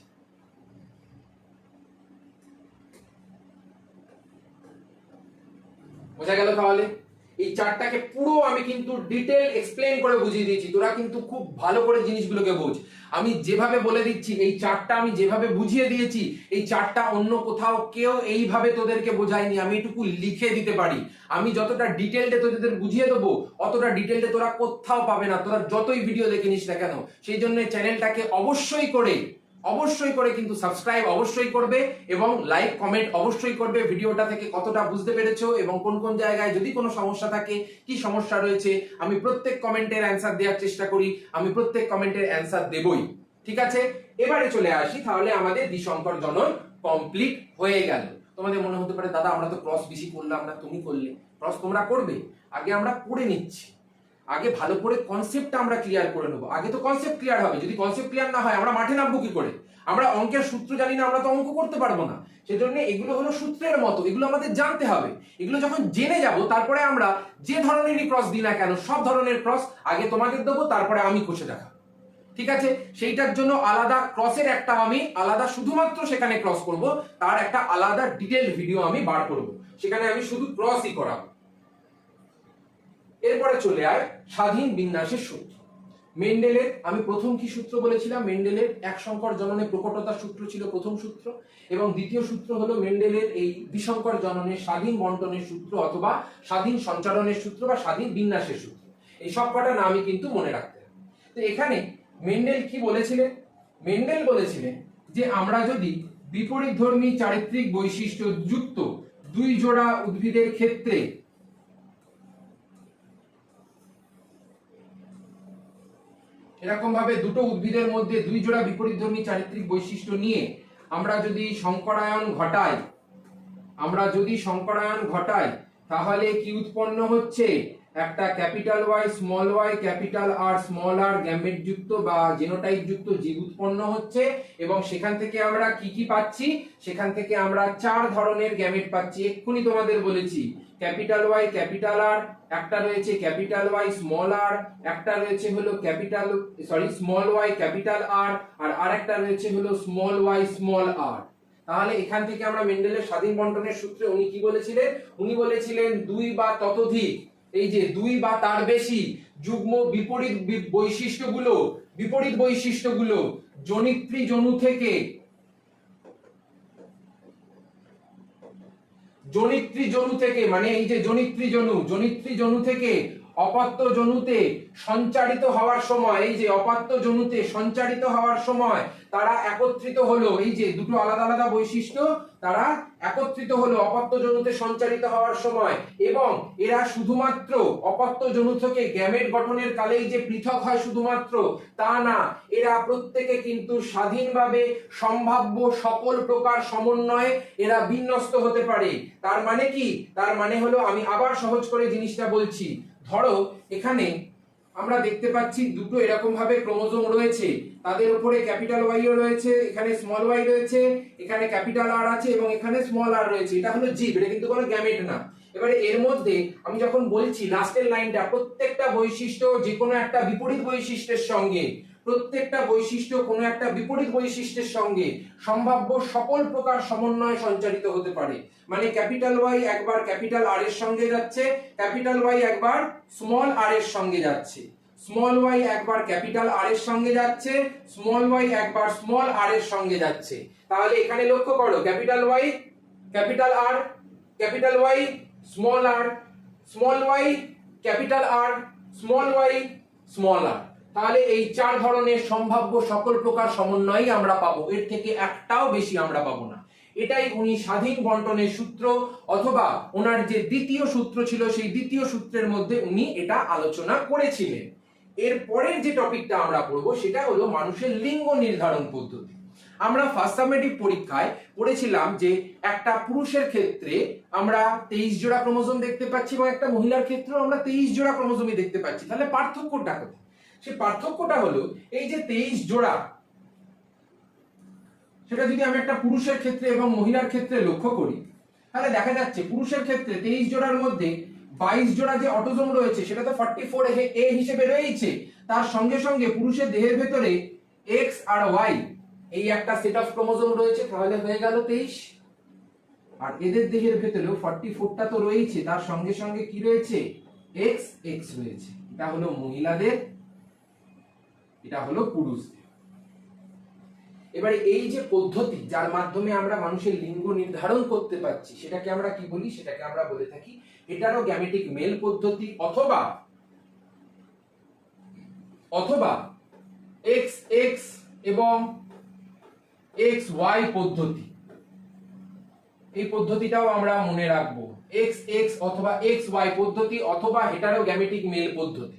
বোঝা গেল? তাহলে এই চার্টটাকে পুরো আমি কিন্তু ডিটেইল এক্সপ্লেইন করে বুঝিয়ে দিয়েছি, তোরা কিন্তু খুব ভালো করে জিনিসগুলোকে বোঝ। আমি যেভাবে বলে দিচ্ছি, এই চার্টটা আমি যেভাবে বুঝিয়ে দিয়েছি, এই চার্টটা অন্য কোথাও কেউ এইভাবে তোদেরকে বোঝায়নি। আমি এটুকু লিখে দিতে পারি। আমি যতটা ডিটেইলডে তোদের বুঝিয়ে দেবো, অতটা ডিটেইলডে তোরা কোথাও পাবে না, তোরা যতই ভিডিও দেখে নিস না কেন। সেই জন্য চ্যানেলটাকে অবশ্যই করে কিন্তু সাবস্ক্রাইব অবশ্যই করবে, এবং লাইক কমেন্ট অবশ্যই করবে ভিডিওটা থেকে কতটা বুঝতে পেরেছো, এবং কোন কোন জায়গায় যদি কোনো সমস্যা থাকে, কি সমস্যা রয়েছে। আমি প্রত্যেক কমেন্টের অ্যান্সার দেওয়ার চেষ্টা করি, আমি প্রত্যেক কমেন্টের অ্যান্সার দেবই। ঠিক আছে, এবারে চলে আসি। তাহলে আমাদের দ্বিসংকর জনন কমপ্লিট হয়ে গেল। তোমাদের মনে হতে পারে দাদা আমরা তো ক্রস বেশি করলাম না, তুমি করলে। ক্রস তোমরা করবে, আগে আমরা করে নিচ্ছি। আগে ভালো করে কনসেপ্টটা আমরা ক্লিয়ার করে নেবো। আগে তো কনসেপ্ট ক্লিয়ার হবে, যদি কনসেপ্ট ক্লিয়ার না হয় আমরা মাঠে নামবো কি করে? আমরা অঙ্কের সূত্র জানি না, আমরা তো অঙ্ক করতে পারবো না। সেজন্য এগুলো হলো সূত্রের মতো, এগুলো আমাদের জানতে হবে। এগুলো যখন জেনে যাব, তারপরে আমরা যে ধরনেরই ক্রস দিই না কেন, সব ধরনের ক্রস আগে তোমাদের দেবো, তারপরে আমি কষে দেখাবো। ঠিক আছে, সেইটার জন্য আলাদা ক্রসের একটা আমি আলাদা শুধুমাত্র সেখানে ক্রস করব, তার একটা আলাদা ডিটেইল ভিডিও আমি বার করব, সেখানে আমি শুধু ক্রসই করাবো। এরপরে চলে আয় স্বাধীন বিন্যাসের সূত্র। মেন্ডেলের আমি প্রথম কি সূত্র বলেছিলাম? মেন্ডেলের এক সংকর জননে প্রকটতার সূত্র ছিল প্রথম সূত্র, এবং দ্বিতীয় সূত্র হলো মেন্ডেলের এই দ্বিসংকর জননের স্বাধীন বন্টনের সূত্র, অথবা স্বাধীন সঞ্চারণের সূত্র, বা স্বাধীন বিন্যাসের সূত্র। এই সব কটা নামই কিন্তু মনে রাখতে হবে। তো এখানে মেন্ডেল কি বলেছিলেন? মেন্ডেল বলেছিলেন যে আমরা যদি বিপরীতধর্মী চারিত্রিক বৈশিষ্ট্য যুক্ত দুই জোড়া উদ্ভিদের ক্ষেত্রে এরকম ভাবে দুটো উদ্ভিদের মধ্যে দুই জোড়া বিপরীতধর্মী চারিত্রিক বৈশিষ্ট্য নিয়ে আমরা যদি সংকরায়ন ঘটাই তাহলে কি উৎপন্ন হচ্ছে? একটা capital Y capital R small R gamete যুক্ত বা জিনোটাইপ যুক্ত জীব উৎপন্ন হচ্ছে, এবং সেখান থেকে আমরা কি পাচ্ছি? সেখান থেকে আমরা 4 ধরনের গ্যামেট পাচ্ছি। এক্ষুনি তোমাদের বলেছি, ক্যাপিটাল ওয়াই ক্যাপিটাল আর, একটা রয়েছে ক্যাপিটাল ওয়াই স্মল আর, একটা রয়েছে হলো স্মল ওয়াই ক্যাপিটাল আর, আর আরেকটা রয়েছে হলো স্মল ওয়াই স্মল আর। তাহলে এখান থেকে আমরা মেন্ডেলের স্বাধীন বণ্টনের সূত্রে উনি কি বলেছিলেন? উনি বলেছিলেন 2 বা ততোধিক, এই যে 2 বা তার বেশি যুগ্ম বিপরীত বৈশিষ্ট্যগুলো জনিত্রী জনু থেকে মানে এই যে জনিত্রী জনু থেকে অপাত্য জনুতে সঞ্চারিত হওয়ার সময়, এই যে অপাত্য জনুতে সঞ্চারিত হওয়ার সময় তারা একত্রিত হলো, এই যে দুটো আলাদা আলাদা বৈশিষ্ট্য তারা একত্রিত হলো অপাত্য জনুতে সঞ্চারিত হওয়ার সময়, এবং এরা শুধুমাত্র অপাত্য জনু থেকে গ্যামেট গঠনের কালেই যে পৃথক হয় শুধুমাত্র তা না, এরা প্রত্যেকে কিন্তু স্বাধীনভাবে সম্ভাব্য সকল প্রকার সমন্বয়ে এরা বিন্যস্ত হতে পারে। তার মানে কি? তার মানে হলো, আমি আবার সহজ করে জিনিসটা বলছি। ধরো এখানে আমরা দেখতে পাচ্ছি দুটো এরকম ভাবে ক্রোমোজোম রয়েছে, তাদের উপরে ক্যাপিটাল ওয়াইও রয়েছে, এখানে স্মল ওয়াই রয়েছে, এখানে ক্যাপিটাল আর আছে এবং এখানে স্মল আর রয়েছে। এটা হলো জীব, এটা কিন্তু কোনো গ্যামেট না। এবারে এর মধ্যে আমি যখন বলছি লাস্টের লাইনটা, প্রত্যেকটা বৈশিষ্ট্য যে কোনো একটা বিপরীত বৈশিষ্ট্যের সঙ্গে, প্রত্যেকটা বৈশিষ্ট্য কোনো একটা বিপরীত বৈশিষ্ট্যের সঙ্গে সম্ভাব্য সকল প্রকার সমন্বয় সঞ্চারিত হতে পারে। মানে ক্যাপিটাল ওয়াই একবার ক্যাপিটাল আর এর সঙ্গে যাচ্ছে, ক্যাপিটাল ওয়াই একবার স্মল আর এর সঙ্গে যাচ্ছে, স্মল ওয়াই একবার ক্যাপিটাল আর এর সঙ্গে যাচ্ছে, স্মল ওয়াই একবার স্মল আর এর সঙ্গে যাচ্ছে। তাহলে এখানে লক্ষ্য করো, capital Y capital R, capital Y small R, small Y capital R, small Y small R. তাহলে এই 4 ধরনের সম্ভাব্য সকল প্রকার সমন্বয়ই আমরা পাবো, এর থেকে একটাও বেশি আমরা পাবো না। এটাই উনি স্বাধীন বণ্টনের সূত্র, অথবা ওনার যে দ্বিতীয় সূত্র ছিল সেই দ্বিতীয় সূত্রের মধ্যে উনি এটা আলোচনা করেছিলেন। এর পরের যে টপিকটা আমরা পড়বো সেটা হলো মানুষের লিঙ্গ নির্ধারণ পদ্ধতি। আমরা ফার্স্ট সামেটিভ পরীক্ষায় পড়েছিলাম যে একটা পুরুষের ক্ষেত্রে আমরা 23 জোড়া ক্রোমোজোম দেখতে পাচ্ছি এবং একটা মহিলার ক্ষেত্রেও আমরা 23 জোড়া ক্রোমোজোমই দেখতে পাচ্ছি। তাহলে পার্থক্যটা কোথায়? সেই পার্থক্যটা হলো এই যে 23 জোড়া, সেটা যদি আমি একটা পুরুষের ক্ষেত্রে এবং মহিলার ক্ষেত্রে লক্ষ্য করি, তাহলে দেখা যাচ্ছে পুরুষের ক্ষেত্রে 23 জোড়ার মধ্যে 22 জোড়া যে অটোজোম রয়েছে সেটা তো 44A হিসেবে রয়েছে। তার সঙ্গে সঙ্গে পুরুষের দেহের ভেতরে X আর Y এই একটা সেট অফ ক্রোমোজোম রয়েছে, তাহলে হয়ে গেল 23। আর এদের দেহের ভেতরেও 44টা তো রয়েছে, তার সঙ্গে সঙ্গে কি রয়েছে? XX রয়েছে। এটা হলো মহিলাদের, এটা হলো পুরুষদের। এবারে এই যে পদ্ধতি যার মাধ্যমে আমরা মানুষের লিঙ্গ নির্ধারণ করতে পারছি সেটাকে আমরা কি বলি? সেটাকে আমরা বলে থাকি হেটারোগ্যামেটিক মেল পদ্ধতি, অথবা XX এবং XY পদ্ধতি। এই পদ্ধতিটাও আমরা মনে রাখবো, XX অথবা XY পদ্ধতি অথবা হেটারোগ্যামেটিক মেল পদ্ধতি।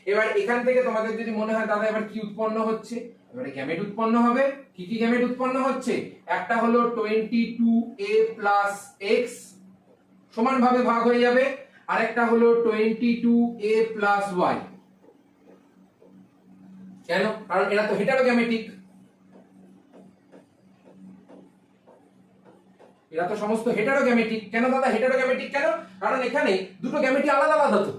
এবার এখান থেকে তোমাদের যদি মনে হয় দাদা এবার কি উৎপন্ন হচ্ছে, এবারে গ্যামেট উৎপন্ন হবে। কি কি গ্যামেট উৎপন্ন হচ্ছে? একটা হলো 22A প্লাস X সমানভাবে ভাগ হয়ে যাবে, আর একটা হলো 22A প্লাস Y। কেন? কারণ এরা তো হেটারোগ্যামেটিক, এরা তো সমস্ত হেটারোগ্যামেটিক। কেন দাদা হেটারোগ্যামেটিক কেন? কারণ এখানে দুটো গ্যামেটই আলাদা আলাদা, তো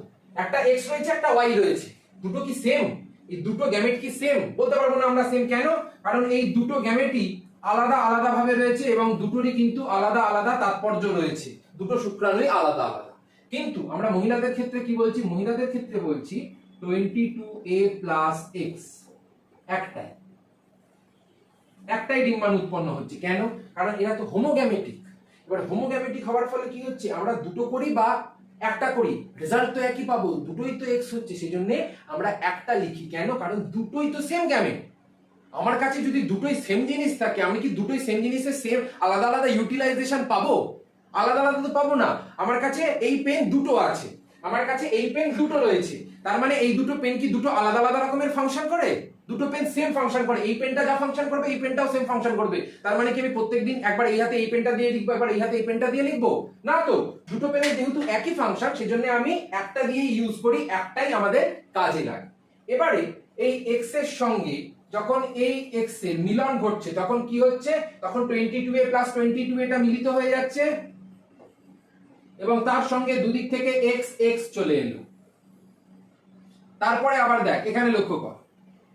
একটা X রয়েছে একটা Y রয়েছে, দুটো কি সেম? এই দুটো গ্যামেট কি সেম? বলতে পারবো না আমরা সেম। কেন? কারণ এই দুটো গ্যামেটই আলাদা আলাদা ভাবে রয়েছে এবং দুটোরই কিন্তু আলাদা আলাদা তাৎপর্য রয়েছে, দুটো শুক্রাণুই আলাদা আলাদা। কিন্তু আমরা মহিলাদের ক্ষেত্রে কি বলছি? মহিলাদের ক্ষেত্রে বলছি 22A প্লাস X, একটাই ডিম্বাণু উৎপন্ন হচ্ছে। কেন? কারণ এরা তো হোমোগ্যামেটিক। এবার হোমোগ্যামেটিক হওয়ার ফলে কি হচ্ছে? আমরা দুটো করি বা একটা করি, রেজাল্ট তো একই পাবো, দুটোই তো X হচ্ছে, সেই জন্য আমরা একটা লিখি। কেন? কারণ দুটোই তো সেম গ্যামেট। আমার কাছে যদি দুটোই সেম জিনিস থাকে, আমি কি দুটোই সেম জিনিসের সেম আলাদা আলাদা ইউটিলাইজেশন পাবো? আলাদা আলাদা তো পাবো না। আমার কাছে এই পেন দুটো আছে, আমার কাছে এই পেন দুটো রয়েছে, তার মানে এই দুটো পেন কি দুটো আলাদা আলাদা রকমের ফাংশন করে? দুটো পেন সেম ফাংশন করে। এই পেনটা যা ফাংশন করবে এই পেনটাও সেম ফাংশন করবে। তার মানে কি আমি প্রত্যেকদিন একবার এই হাতে এই পেনটা দিয়ে লিখবো, একবার এই হাতে এই পেনটা দিয়ে লিখবো? না তো, দুটো পেনের যেহেতু একই ফাংশন সেজন্য আমি একটা দিয়ে ইউজ করি, একটাই আমাদের কাজে লাগে। এবারে এই x এর সঙ্গে যখন এই x এর মিলন ঘটছে তখন কি হচ্ছে? তখন 22a প্লাস 22 এটা মিলিত হয়ে যাচ্ছে এবং তার সঙ্গে দুদিক থেকে x x চলে এলো। তারপরে আবার দেখ এখানে লক্ষ্য কর,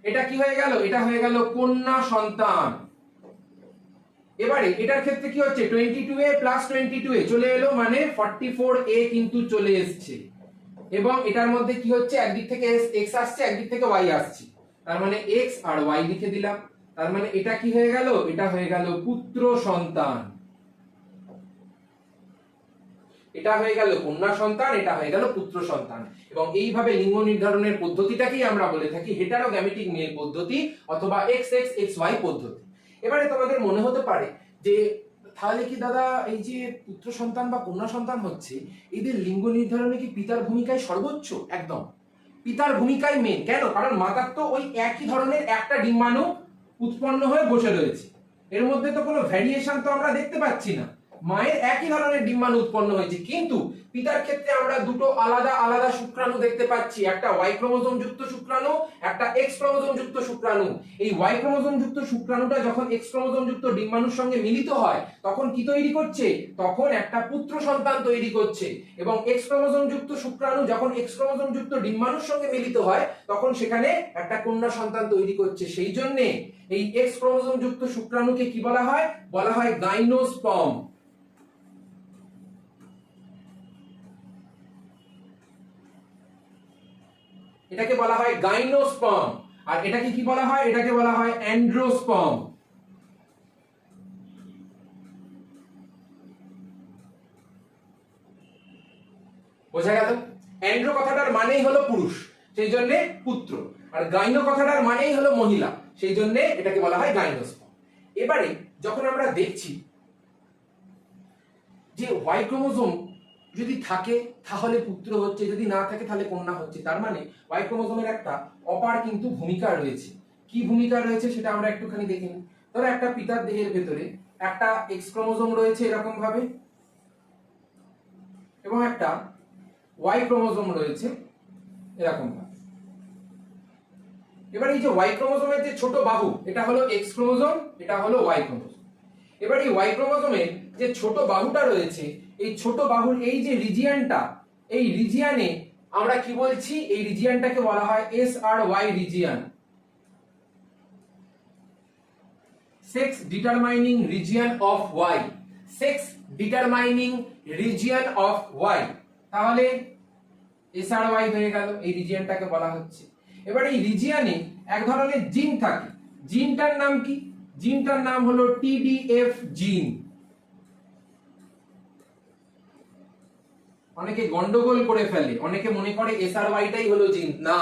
এটা কি হয়ে গেল? এটা হয়ে গেল কন্যা সন্তান। এবারে এটার ক্ষেত্রে কি হচ্ছে? 22a প্লাস 22a চলে এলো, মানে 44a কিন্তু চলে এসছে এবং এটার মধ্যে কি হচ্ছে? একদিক থেকে x আসছে, একদিক থেকে y আসছে, তার মানে x আর y লিখে দিলাম। তার মানে এটা কি হয়ে গেল? এটা হয়ে গেল পুত্র সন্তান। এটা হয়ে গেল কন্যা সন্তান, এটা হয়ে গেল পুত্র সন্তান। এবং এইভাবে লিঙ্গ নির্ধারণের পদ্ধতিটাকেই আমরা বলে থাকি হেটারোগ্যামেটিক মেল পদ্ধতি অথবা XXXY পদ্ধতি। এবারে তোমাদের মনে হতে পারে যে তাহলে কি দাদা এই যে পুত্র সন্তান বা কন্যা সন্তান হচ্ছে, এদের লিঙ্গ নির্ধারণে কি পিতার ভূমিকায় সর্বোচ্চ? একদম, পিতার ভূমিকায় মেন। কেন? কারণ মাতার তো ওই একই ধরনের একটা ডিম্বাণু উৎপন্ন হয়ে বসে রয়েছে, এর মধ্যে তো কোনো ভ্যারিয়েশন তো আমরা দেখতে পাচ্ছি না। মায়ের একই ধরনের ডিম্বাণু উৎপন্ন হয়েছে, কিন্তু পিতার ক্ষেত্রে আমরা দুটো আলাদা আলাদা শুক্রাণু দেখতে পাচ্ছি, একটা ওয়াই ক্রোমোজোম যুক্ত শুক্রাণু, একটা এক্স ক্রোমোজোম যুক্ত শুক্রাণু। এই ওয়াই ক্রোমোজোম যুক্ত শুক্রাণুটা যখন এক্স ক্রোমোজোম যুক্ত ডিম্বাণুর সঙ্গে মিলিত হয় তখন কি তৈরি করছে? তখন একটা পুত্র সন্তান তৈরি করছে। এবং এক্স ক্রোমোজোম যুক্ত শুক্রাণু যখন এক্স ক্রোমোজোম যুক্ত ডিম্বাণুর সঙ্গে মিলিত হয় তখন সেখানে একটা কন্যা সন্তান তৈরি করছে। সেই জন্য এই এক্স ক্রোমোজোম যুক্ত শুক্রাণুকে কি বলা হয়? বলা হয় গাইনোস্পার্ম। এটাকে বলা হয় গাইনোস্পার্ম। আর এটাকে কি বলা হয়? এটাকে বলা হয় অ্যান্ড্রোস্পার্ম। বোঝা গেল? অ্যান্ড্রো কথাটার মানেই হলো পুরুষ, সেই জন্য পুত্র, আর গাইনো কথাটার মানেই হলো মহিলা, সেই জন্য এটাকে বলা হয় গাইনোস্পার্ম। এবারে যখন আমরা দেখছি যে ওয়াই ক্রোমোজোম যদি থাকে তাহলে পুত্র হচ্ছে, যদি না থাকে তাহলে কন্যা হচ্ছে, তার মানে ওয়াই ক্রোমোজোমের একটা অপার কিন্তু ভূমিকা রয়েছে। কি ভূমিকা রয়েছে সেটা আমরা একটুখানি দেখে নিই। ধরো একটা পিতার দেহের ভেতরে একটা এক্স ক্রোমোজোম রয়েছে এরকম ভাবে এবং একটা ওয়াই ক্রোমোজোম রয়েছে এরকম ভাবে। এবার এই যে ওয়াই ক্রোমোজোমের যে ছোট বাহু, এটা হলো এক্স ক্রোমোজোম, এটা হলো ওয়াই ক্রোমোজোম। এবার এই ওয়াই ক্রোমোজোমের যে ছোট বাহুটা রয়েছে, এই ছোট বাহুর এই যে রিজিয়নটা, এই রিজিয়নে আমরা কি বলছি? এই রিজিয়নটাকে বলা হয় SRY region, sex determining region of Y, sex determining region of Y. তাহলে SRY হয়ে গেল, এই রিজিয়নটাকে বলা হচ্ছে। এবার এই রিজিয়নে এক ধরনের জিন থাকে, জিনটার নাম কি? জিনটার নাম হলো TDF জিন। অনেকে গন্ডগোল করে ফেলে, অনেকে মনে করে SRY টাই হলো জিন। না,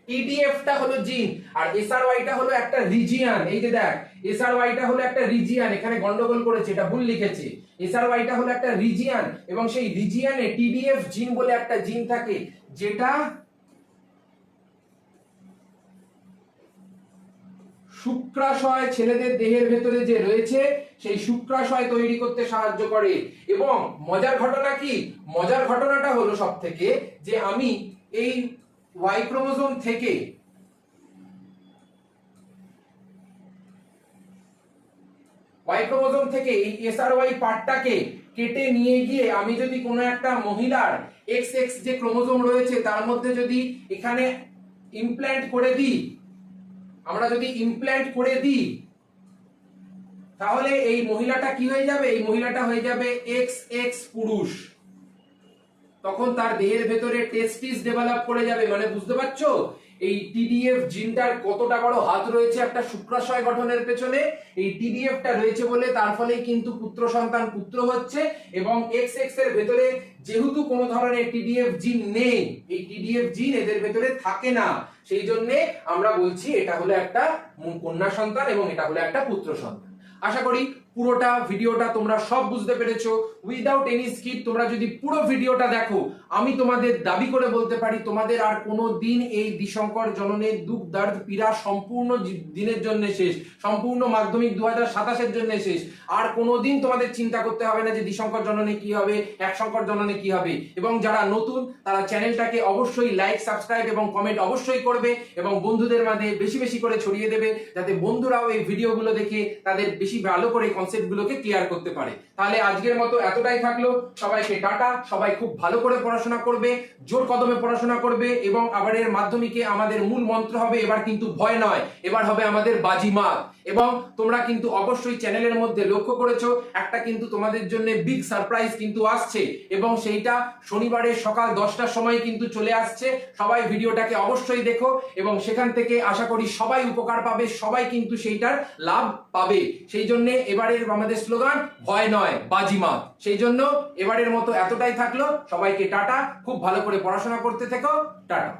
TDF টা হলো জিন আর SRY টা হলো একটা রিজিয়ন। এই যে দেখ, SRY টা হলো একটা রিজিয়ন, এখানে গন্ডগোল করেছে, এটা ভুল লিখেছে। SRY টা হলো একটা রিজিয়ন এবং সেই রিজিয়নে TDF জিন বলে একটা জিন থাকে, যেটা শুক্রাশয় ছেলেদের দেহের ভেতরে যে রয়েছে সেই শুক্রাশয় তৈরি করতে সাহায্য করে। এবং মজার ঘটনা কি? মজার ঘটনাটা হলো সবথেকে যে আমি এই ওয়াই ক্রোমোজোম থেকে এই SRY পার্টটাকে কেটে নিয়ে গিয়ে আমি যদি কোনো একটা মহিলার XX যে ক্রোমোজোম রয়েছে তার মধ্যে যদি এখানে ইমপ্ল্যান্ট করে দিই, আমরা যদি ইমপ্ল্যান্ট করে দিই তাহলে এই মহিলাটা কি হয়ে যাবে? এই মহিলাটা হয়ে যাবে XX পুরুষ। তখন তার দেহের ভেতরে টেস্টিস ডেভেলপ করে যাবে। মানে বুঝতে পারছো এই TDF জিনটার কতটা বড় হাত রয়েছে একটা শুক্রাশয় গঠনের পেছনে? এই TDF টা রয়েছে বলে তার ফলে কিন্তু পুত্র সন্তান পুত্র হচ্ছে। এবং XX এর ভেতরে যেহেতু কোনো ধরনের TDF জিন নেই, এই TDF জিন এদের ভেতরে থাকে না, সেই জন্য আমরা বলছি এটা হলো একটা কন্যা সন্তান এবং এটা হলো একটা পুত্র সন্তান। আশা করি পুরোটা ভিডিওটা তোমরা সব বুঝতে পেরেছো উইদাউট এনি স্কিপ। তোমরা যদি পুরো ভিডিওটা দেখো, আমি তোমাদের দাবি করে বলতে পারি তোমাদের আর কোনো দিন এই দিশঙ্কর জননের দুঃখ দর্দ পীড়া সম্পূর্ণ দিনের জন্য শেষ, সম্পূর্ণ মাধ্যমিক 2027-এর জন্য শেষ। আর কোনোদিন তোমাদের চিন্তা করতে হবে না যে দিশঙ্কর জননে কি হবে, একশঙ্কর জননে কি হবে। এবং যারা নতুন তারা চ্যানেলটাকে অবশ্যই লাইক, সাবস্ক্রাইব এবং কমেন্ট অবশ্যই করবে এবং বন্ধুদের মাঝে বেশি বেশি করে ছড়িয়ে দেবে, যাতে বন্ধুরাও এই ভিডিওগুলো দেখে তাদের বেশি ভালো করে কনসেপ্টগুলোকে ক্লিয়ার করতে পারে। তাহলে আজকের মতো এতটাই থাকলো, সবাইকে টাটা। সবাই খুব ভালো করে পড়াশোনা করবে, জোর কদমে পড়াশোনা করবে এবং এবারের মাধ্যমিকে আমাদের মূল মন্ত্র হবে এবার কিন্তু ভয় নয়, এবার হবে আমাদের বাজিমাত। এবং তোমরা কিন্তু অবশ্যই চ্যানেলের মধ্যে লক্ষ্য করেছো একটা কিন্তু তোমাদের জন্য বিগ সারপ্রাইজ কিন্তু আসছে এবং সেইটা শনিবারের সকাল 10টার সময় কিন্তু চলে আসছে। সবাই ভিডিওটাকে অবশ্যই দেখো এবং সেখান থেকে আশা করি সবাই উপকার পাবে, সবাই কিন্তু সেইটার লাভ পাবে। সেই জন্য এবারের আমাদের স্লোগান ভয় নয় বাজিমাত। সেই জন্য এবারের মতো এতটাই থাকলো, সবাইকে টাটা, খুব ভালো করে পড়াশোনা করতে থেকো, টাটা।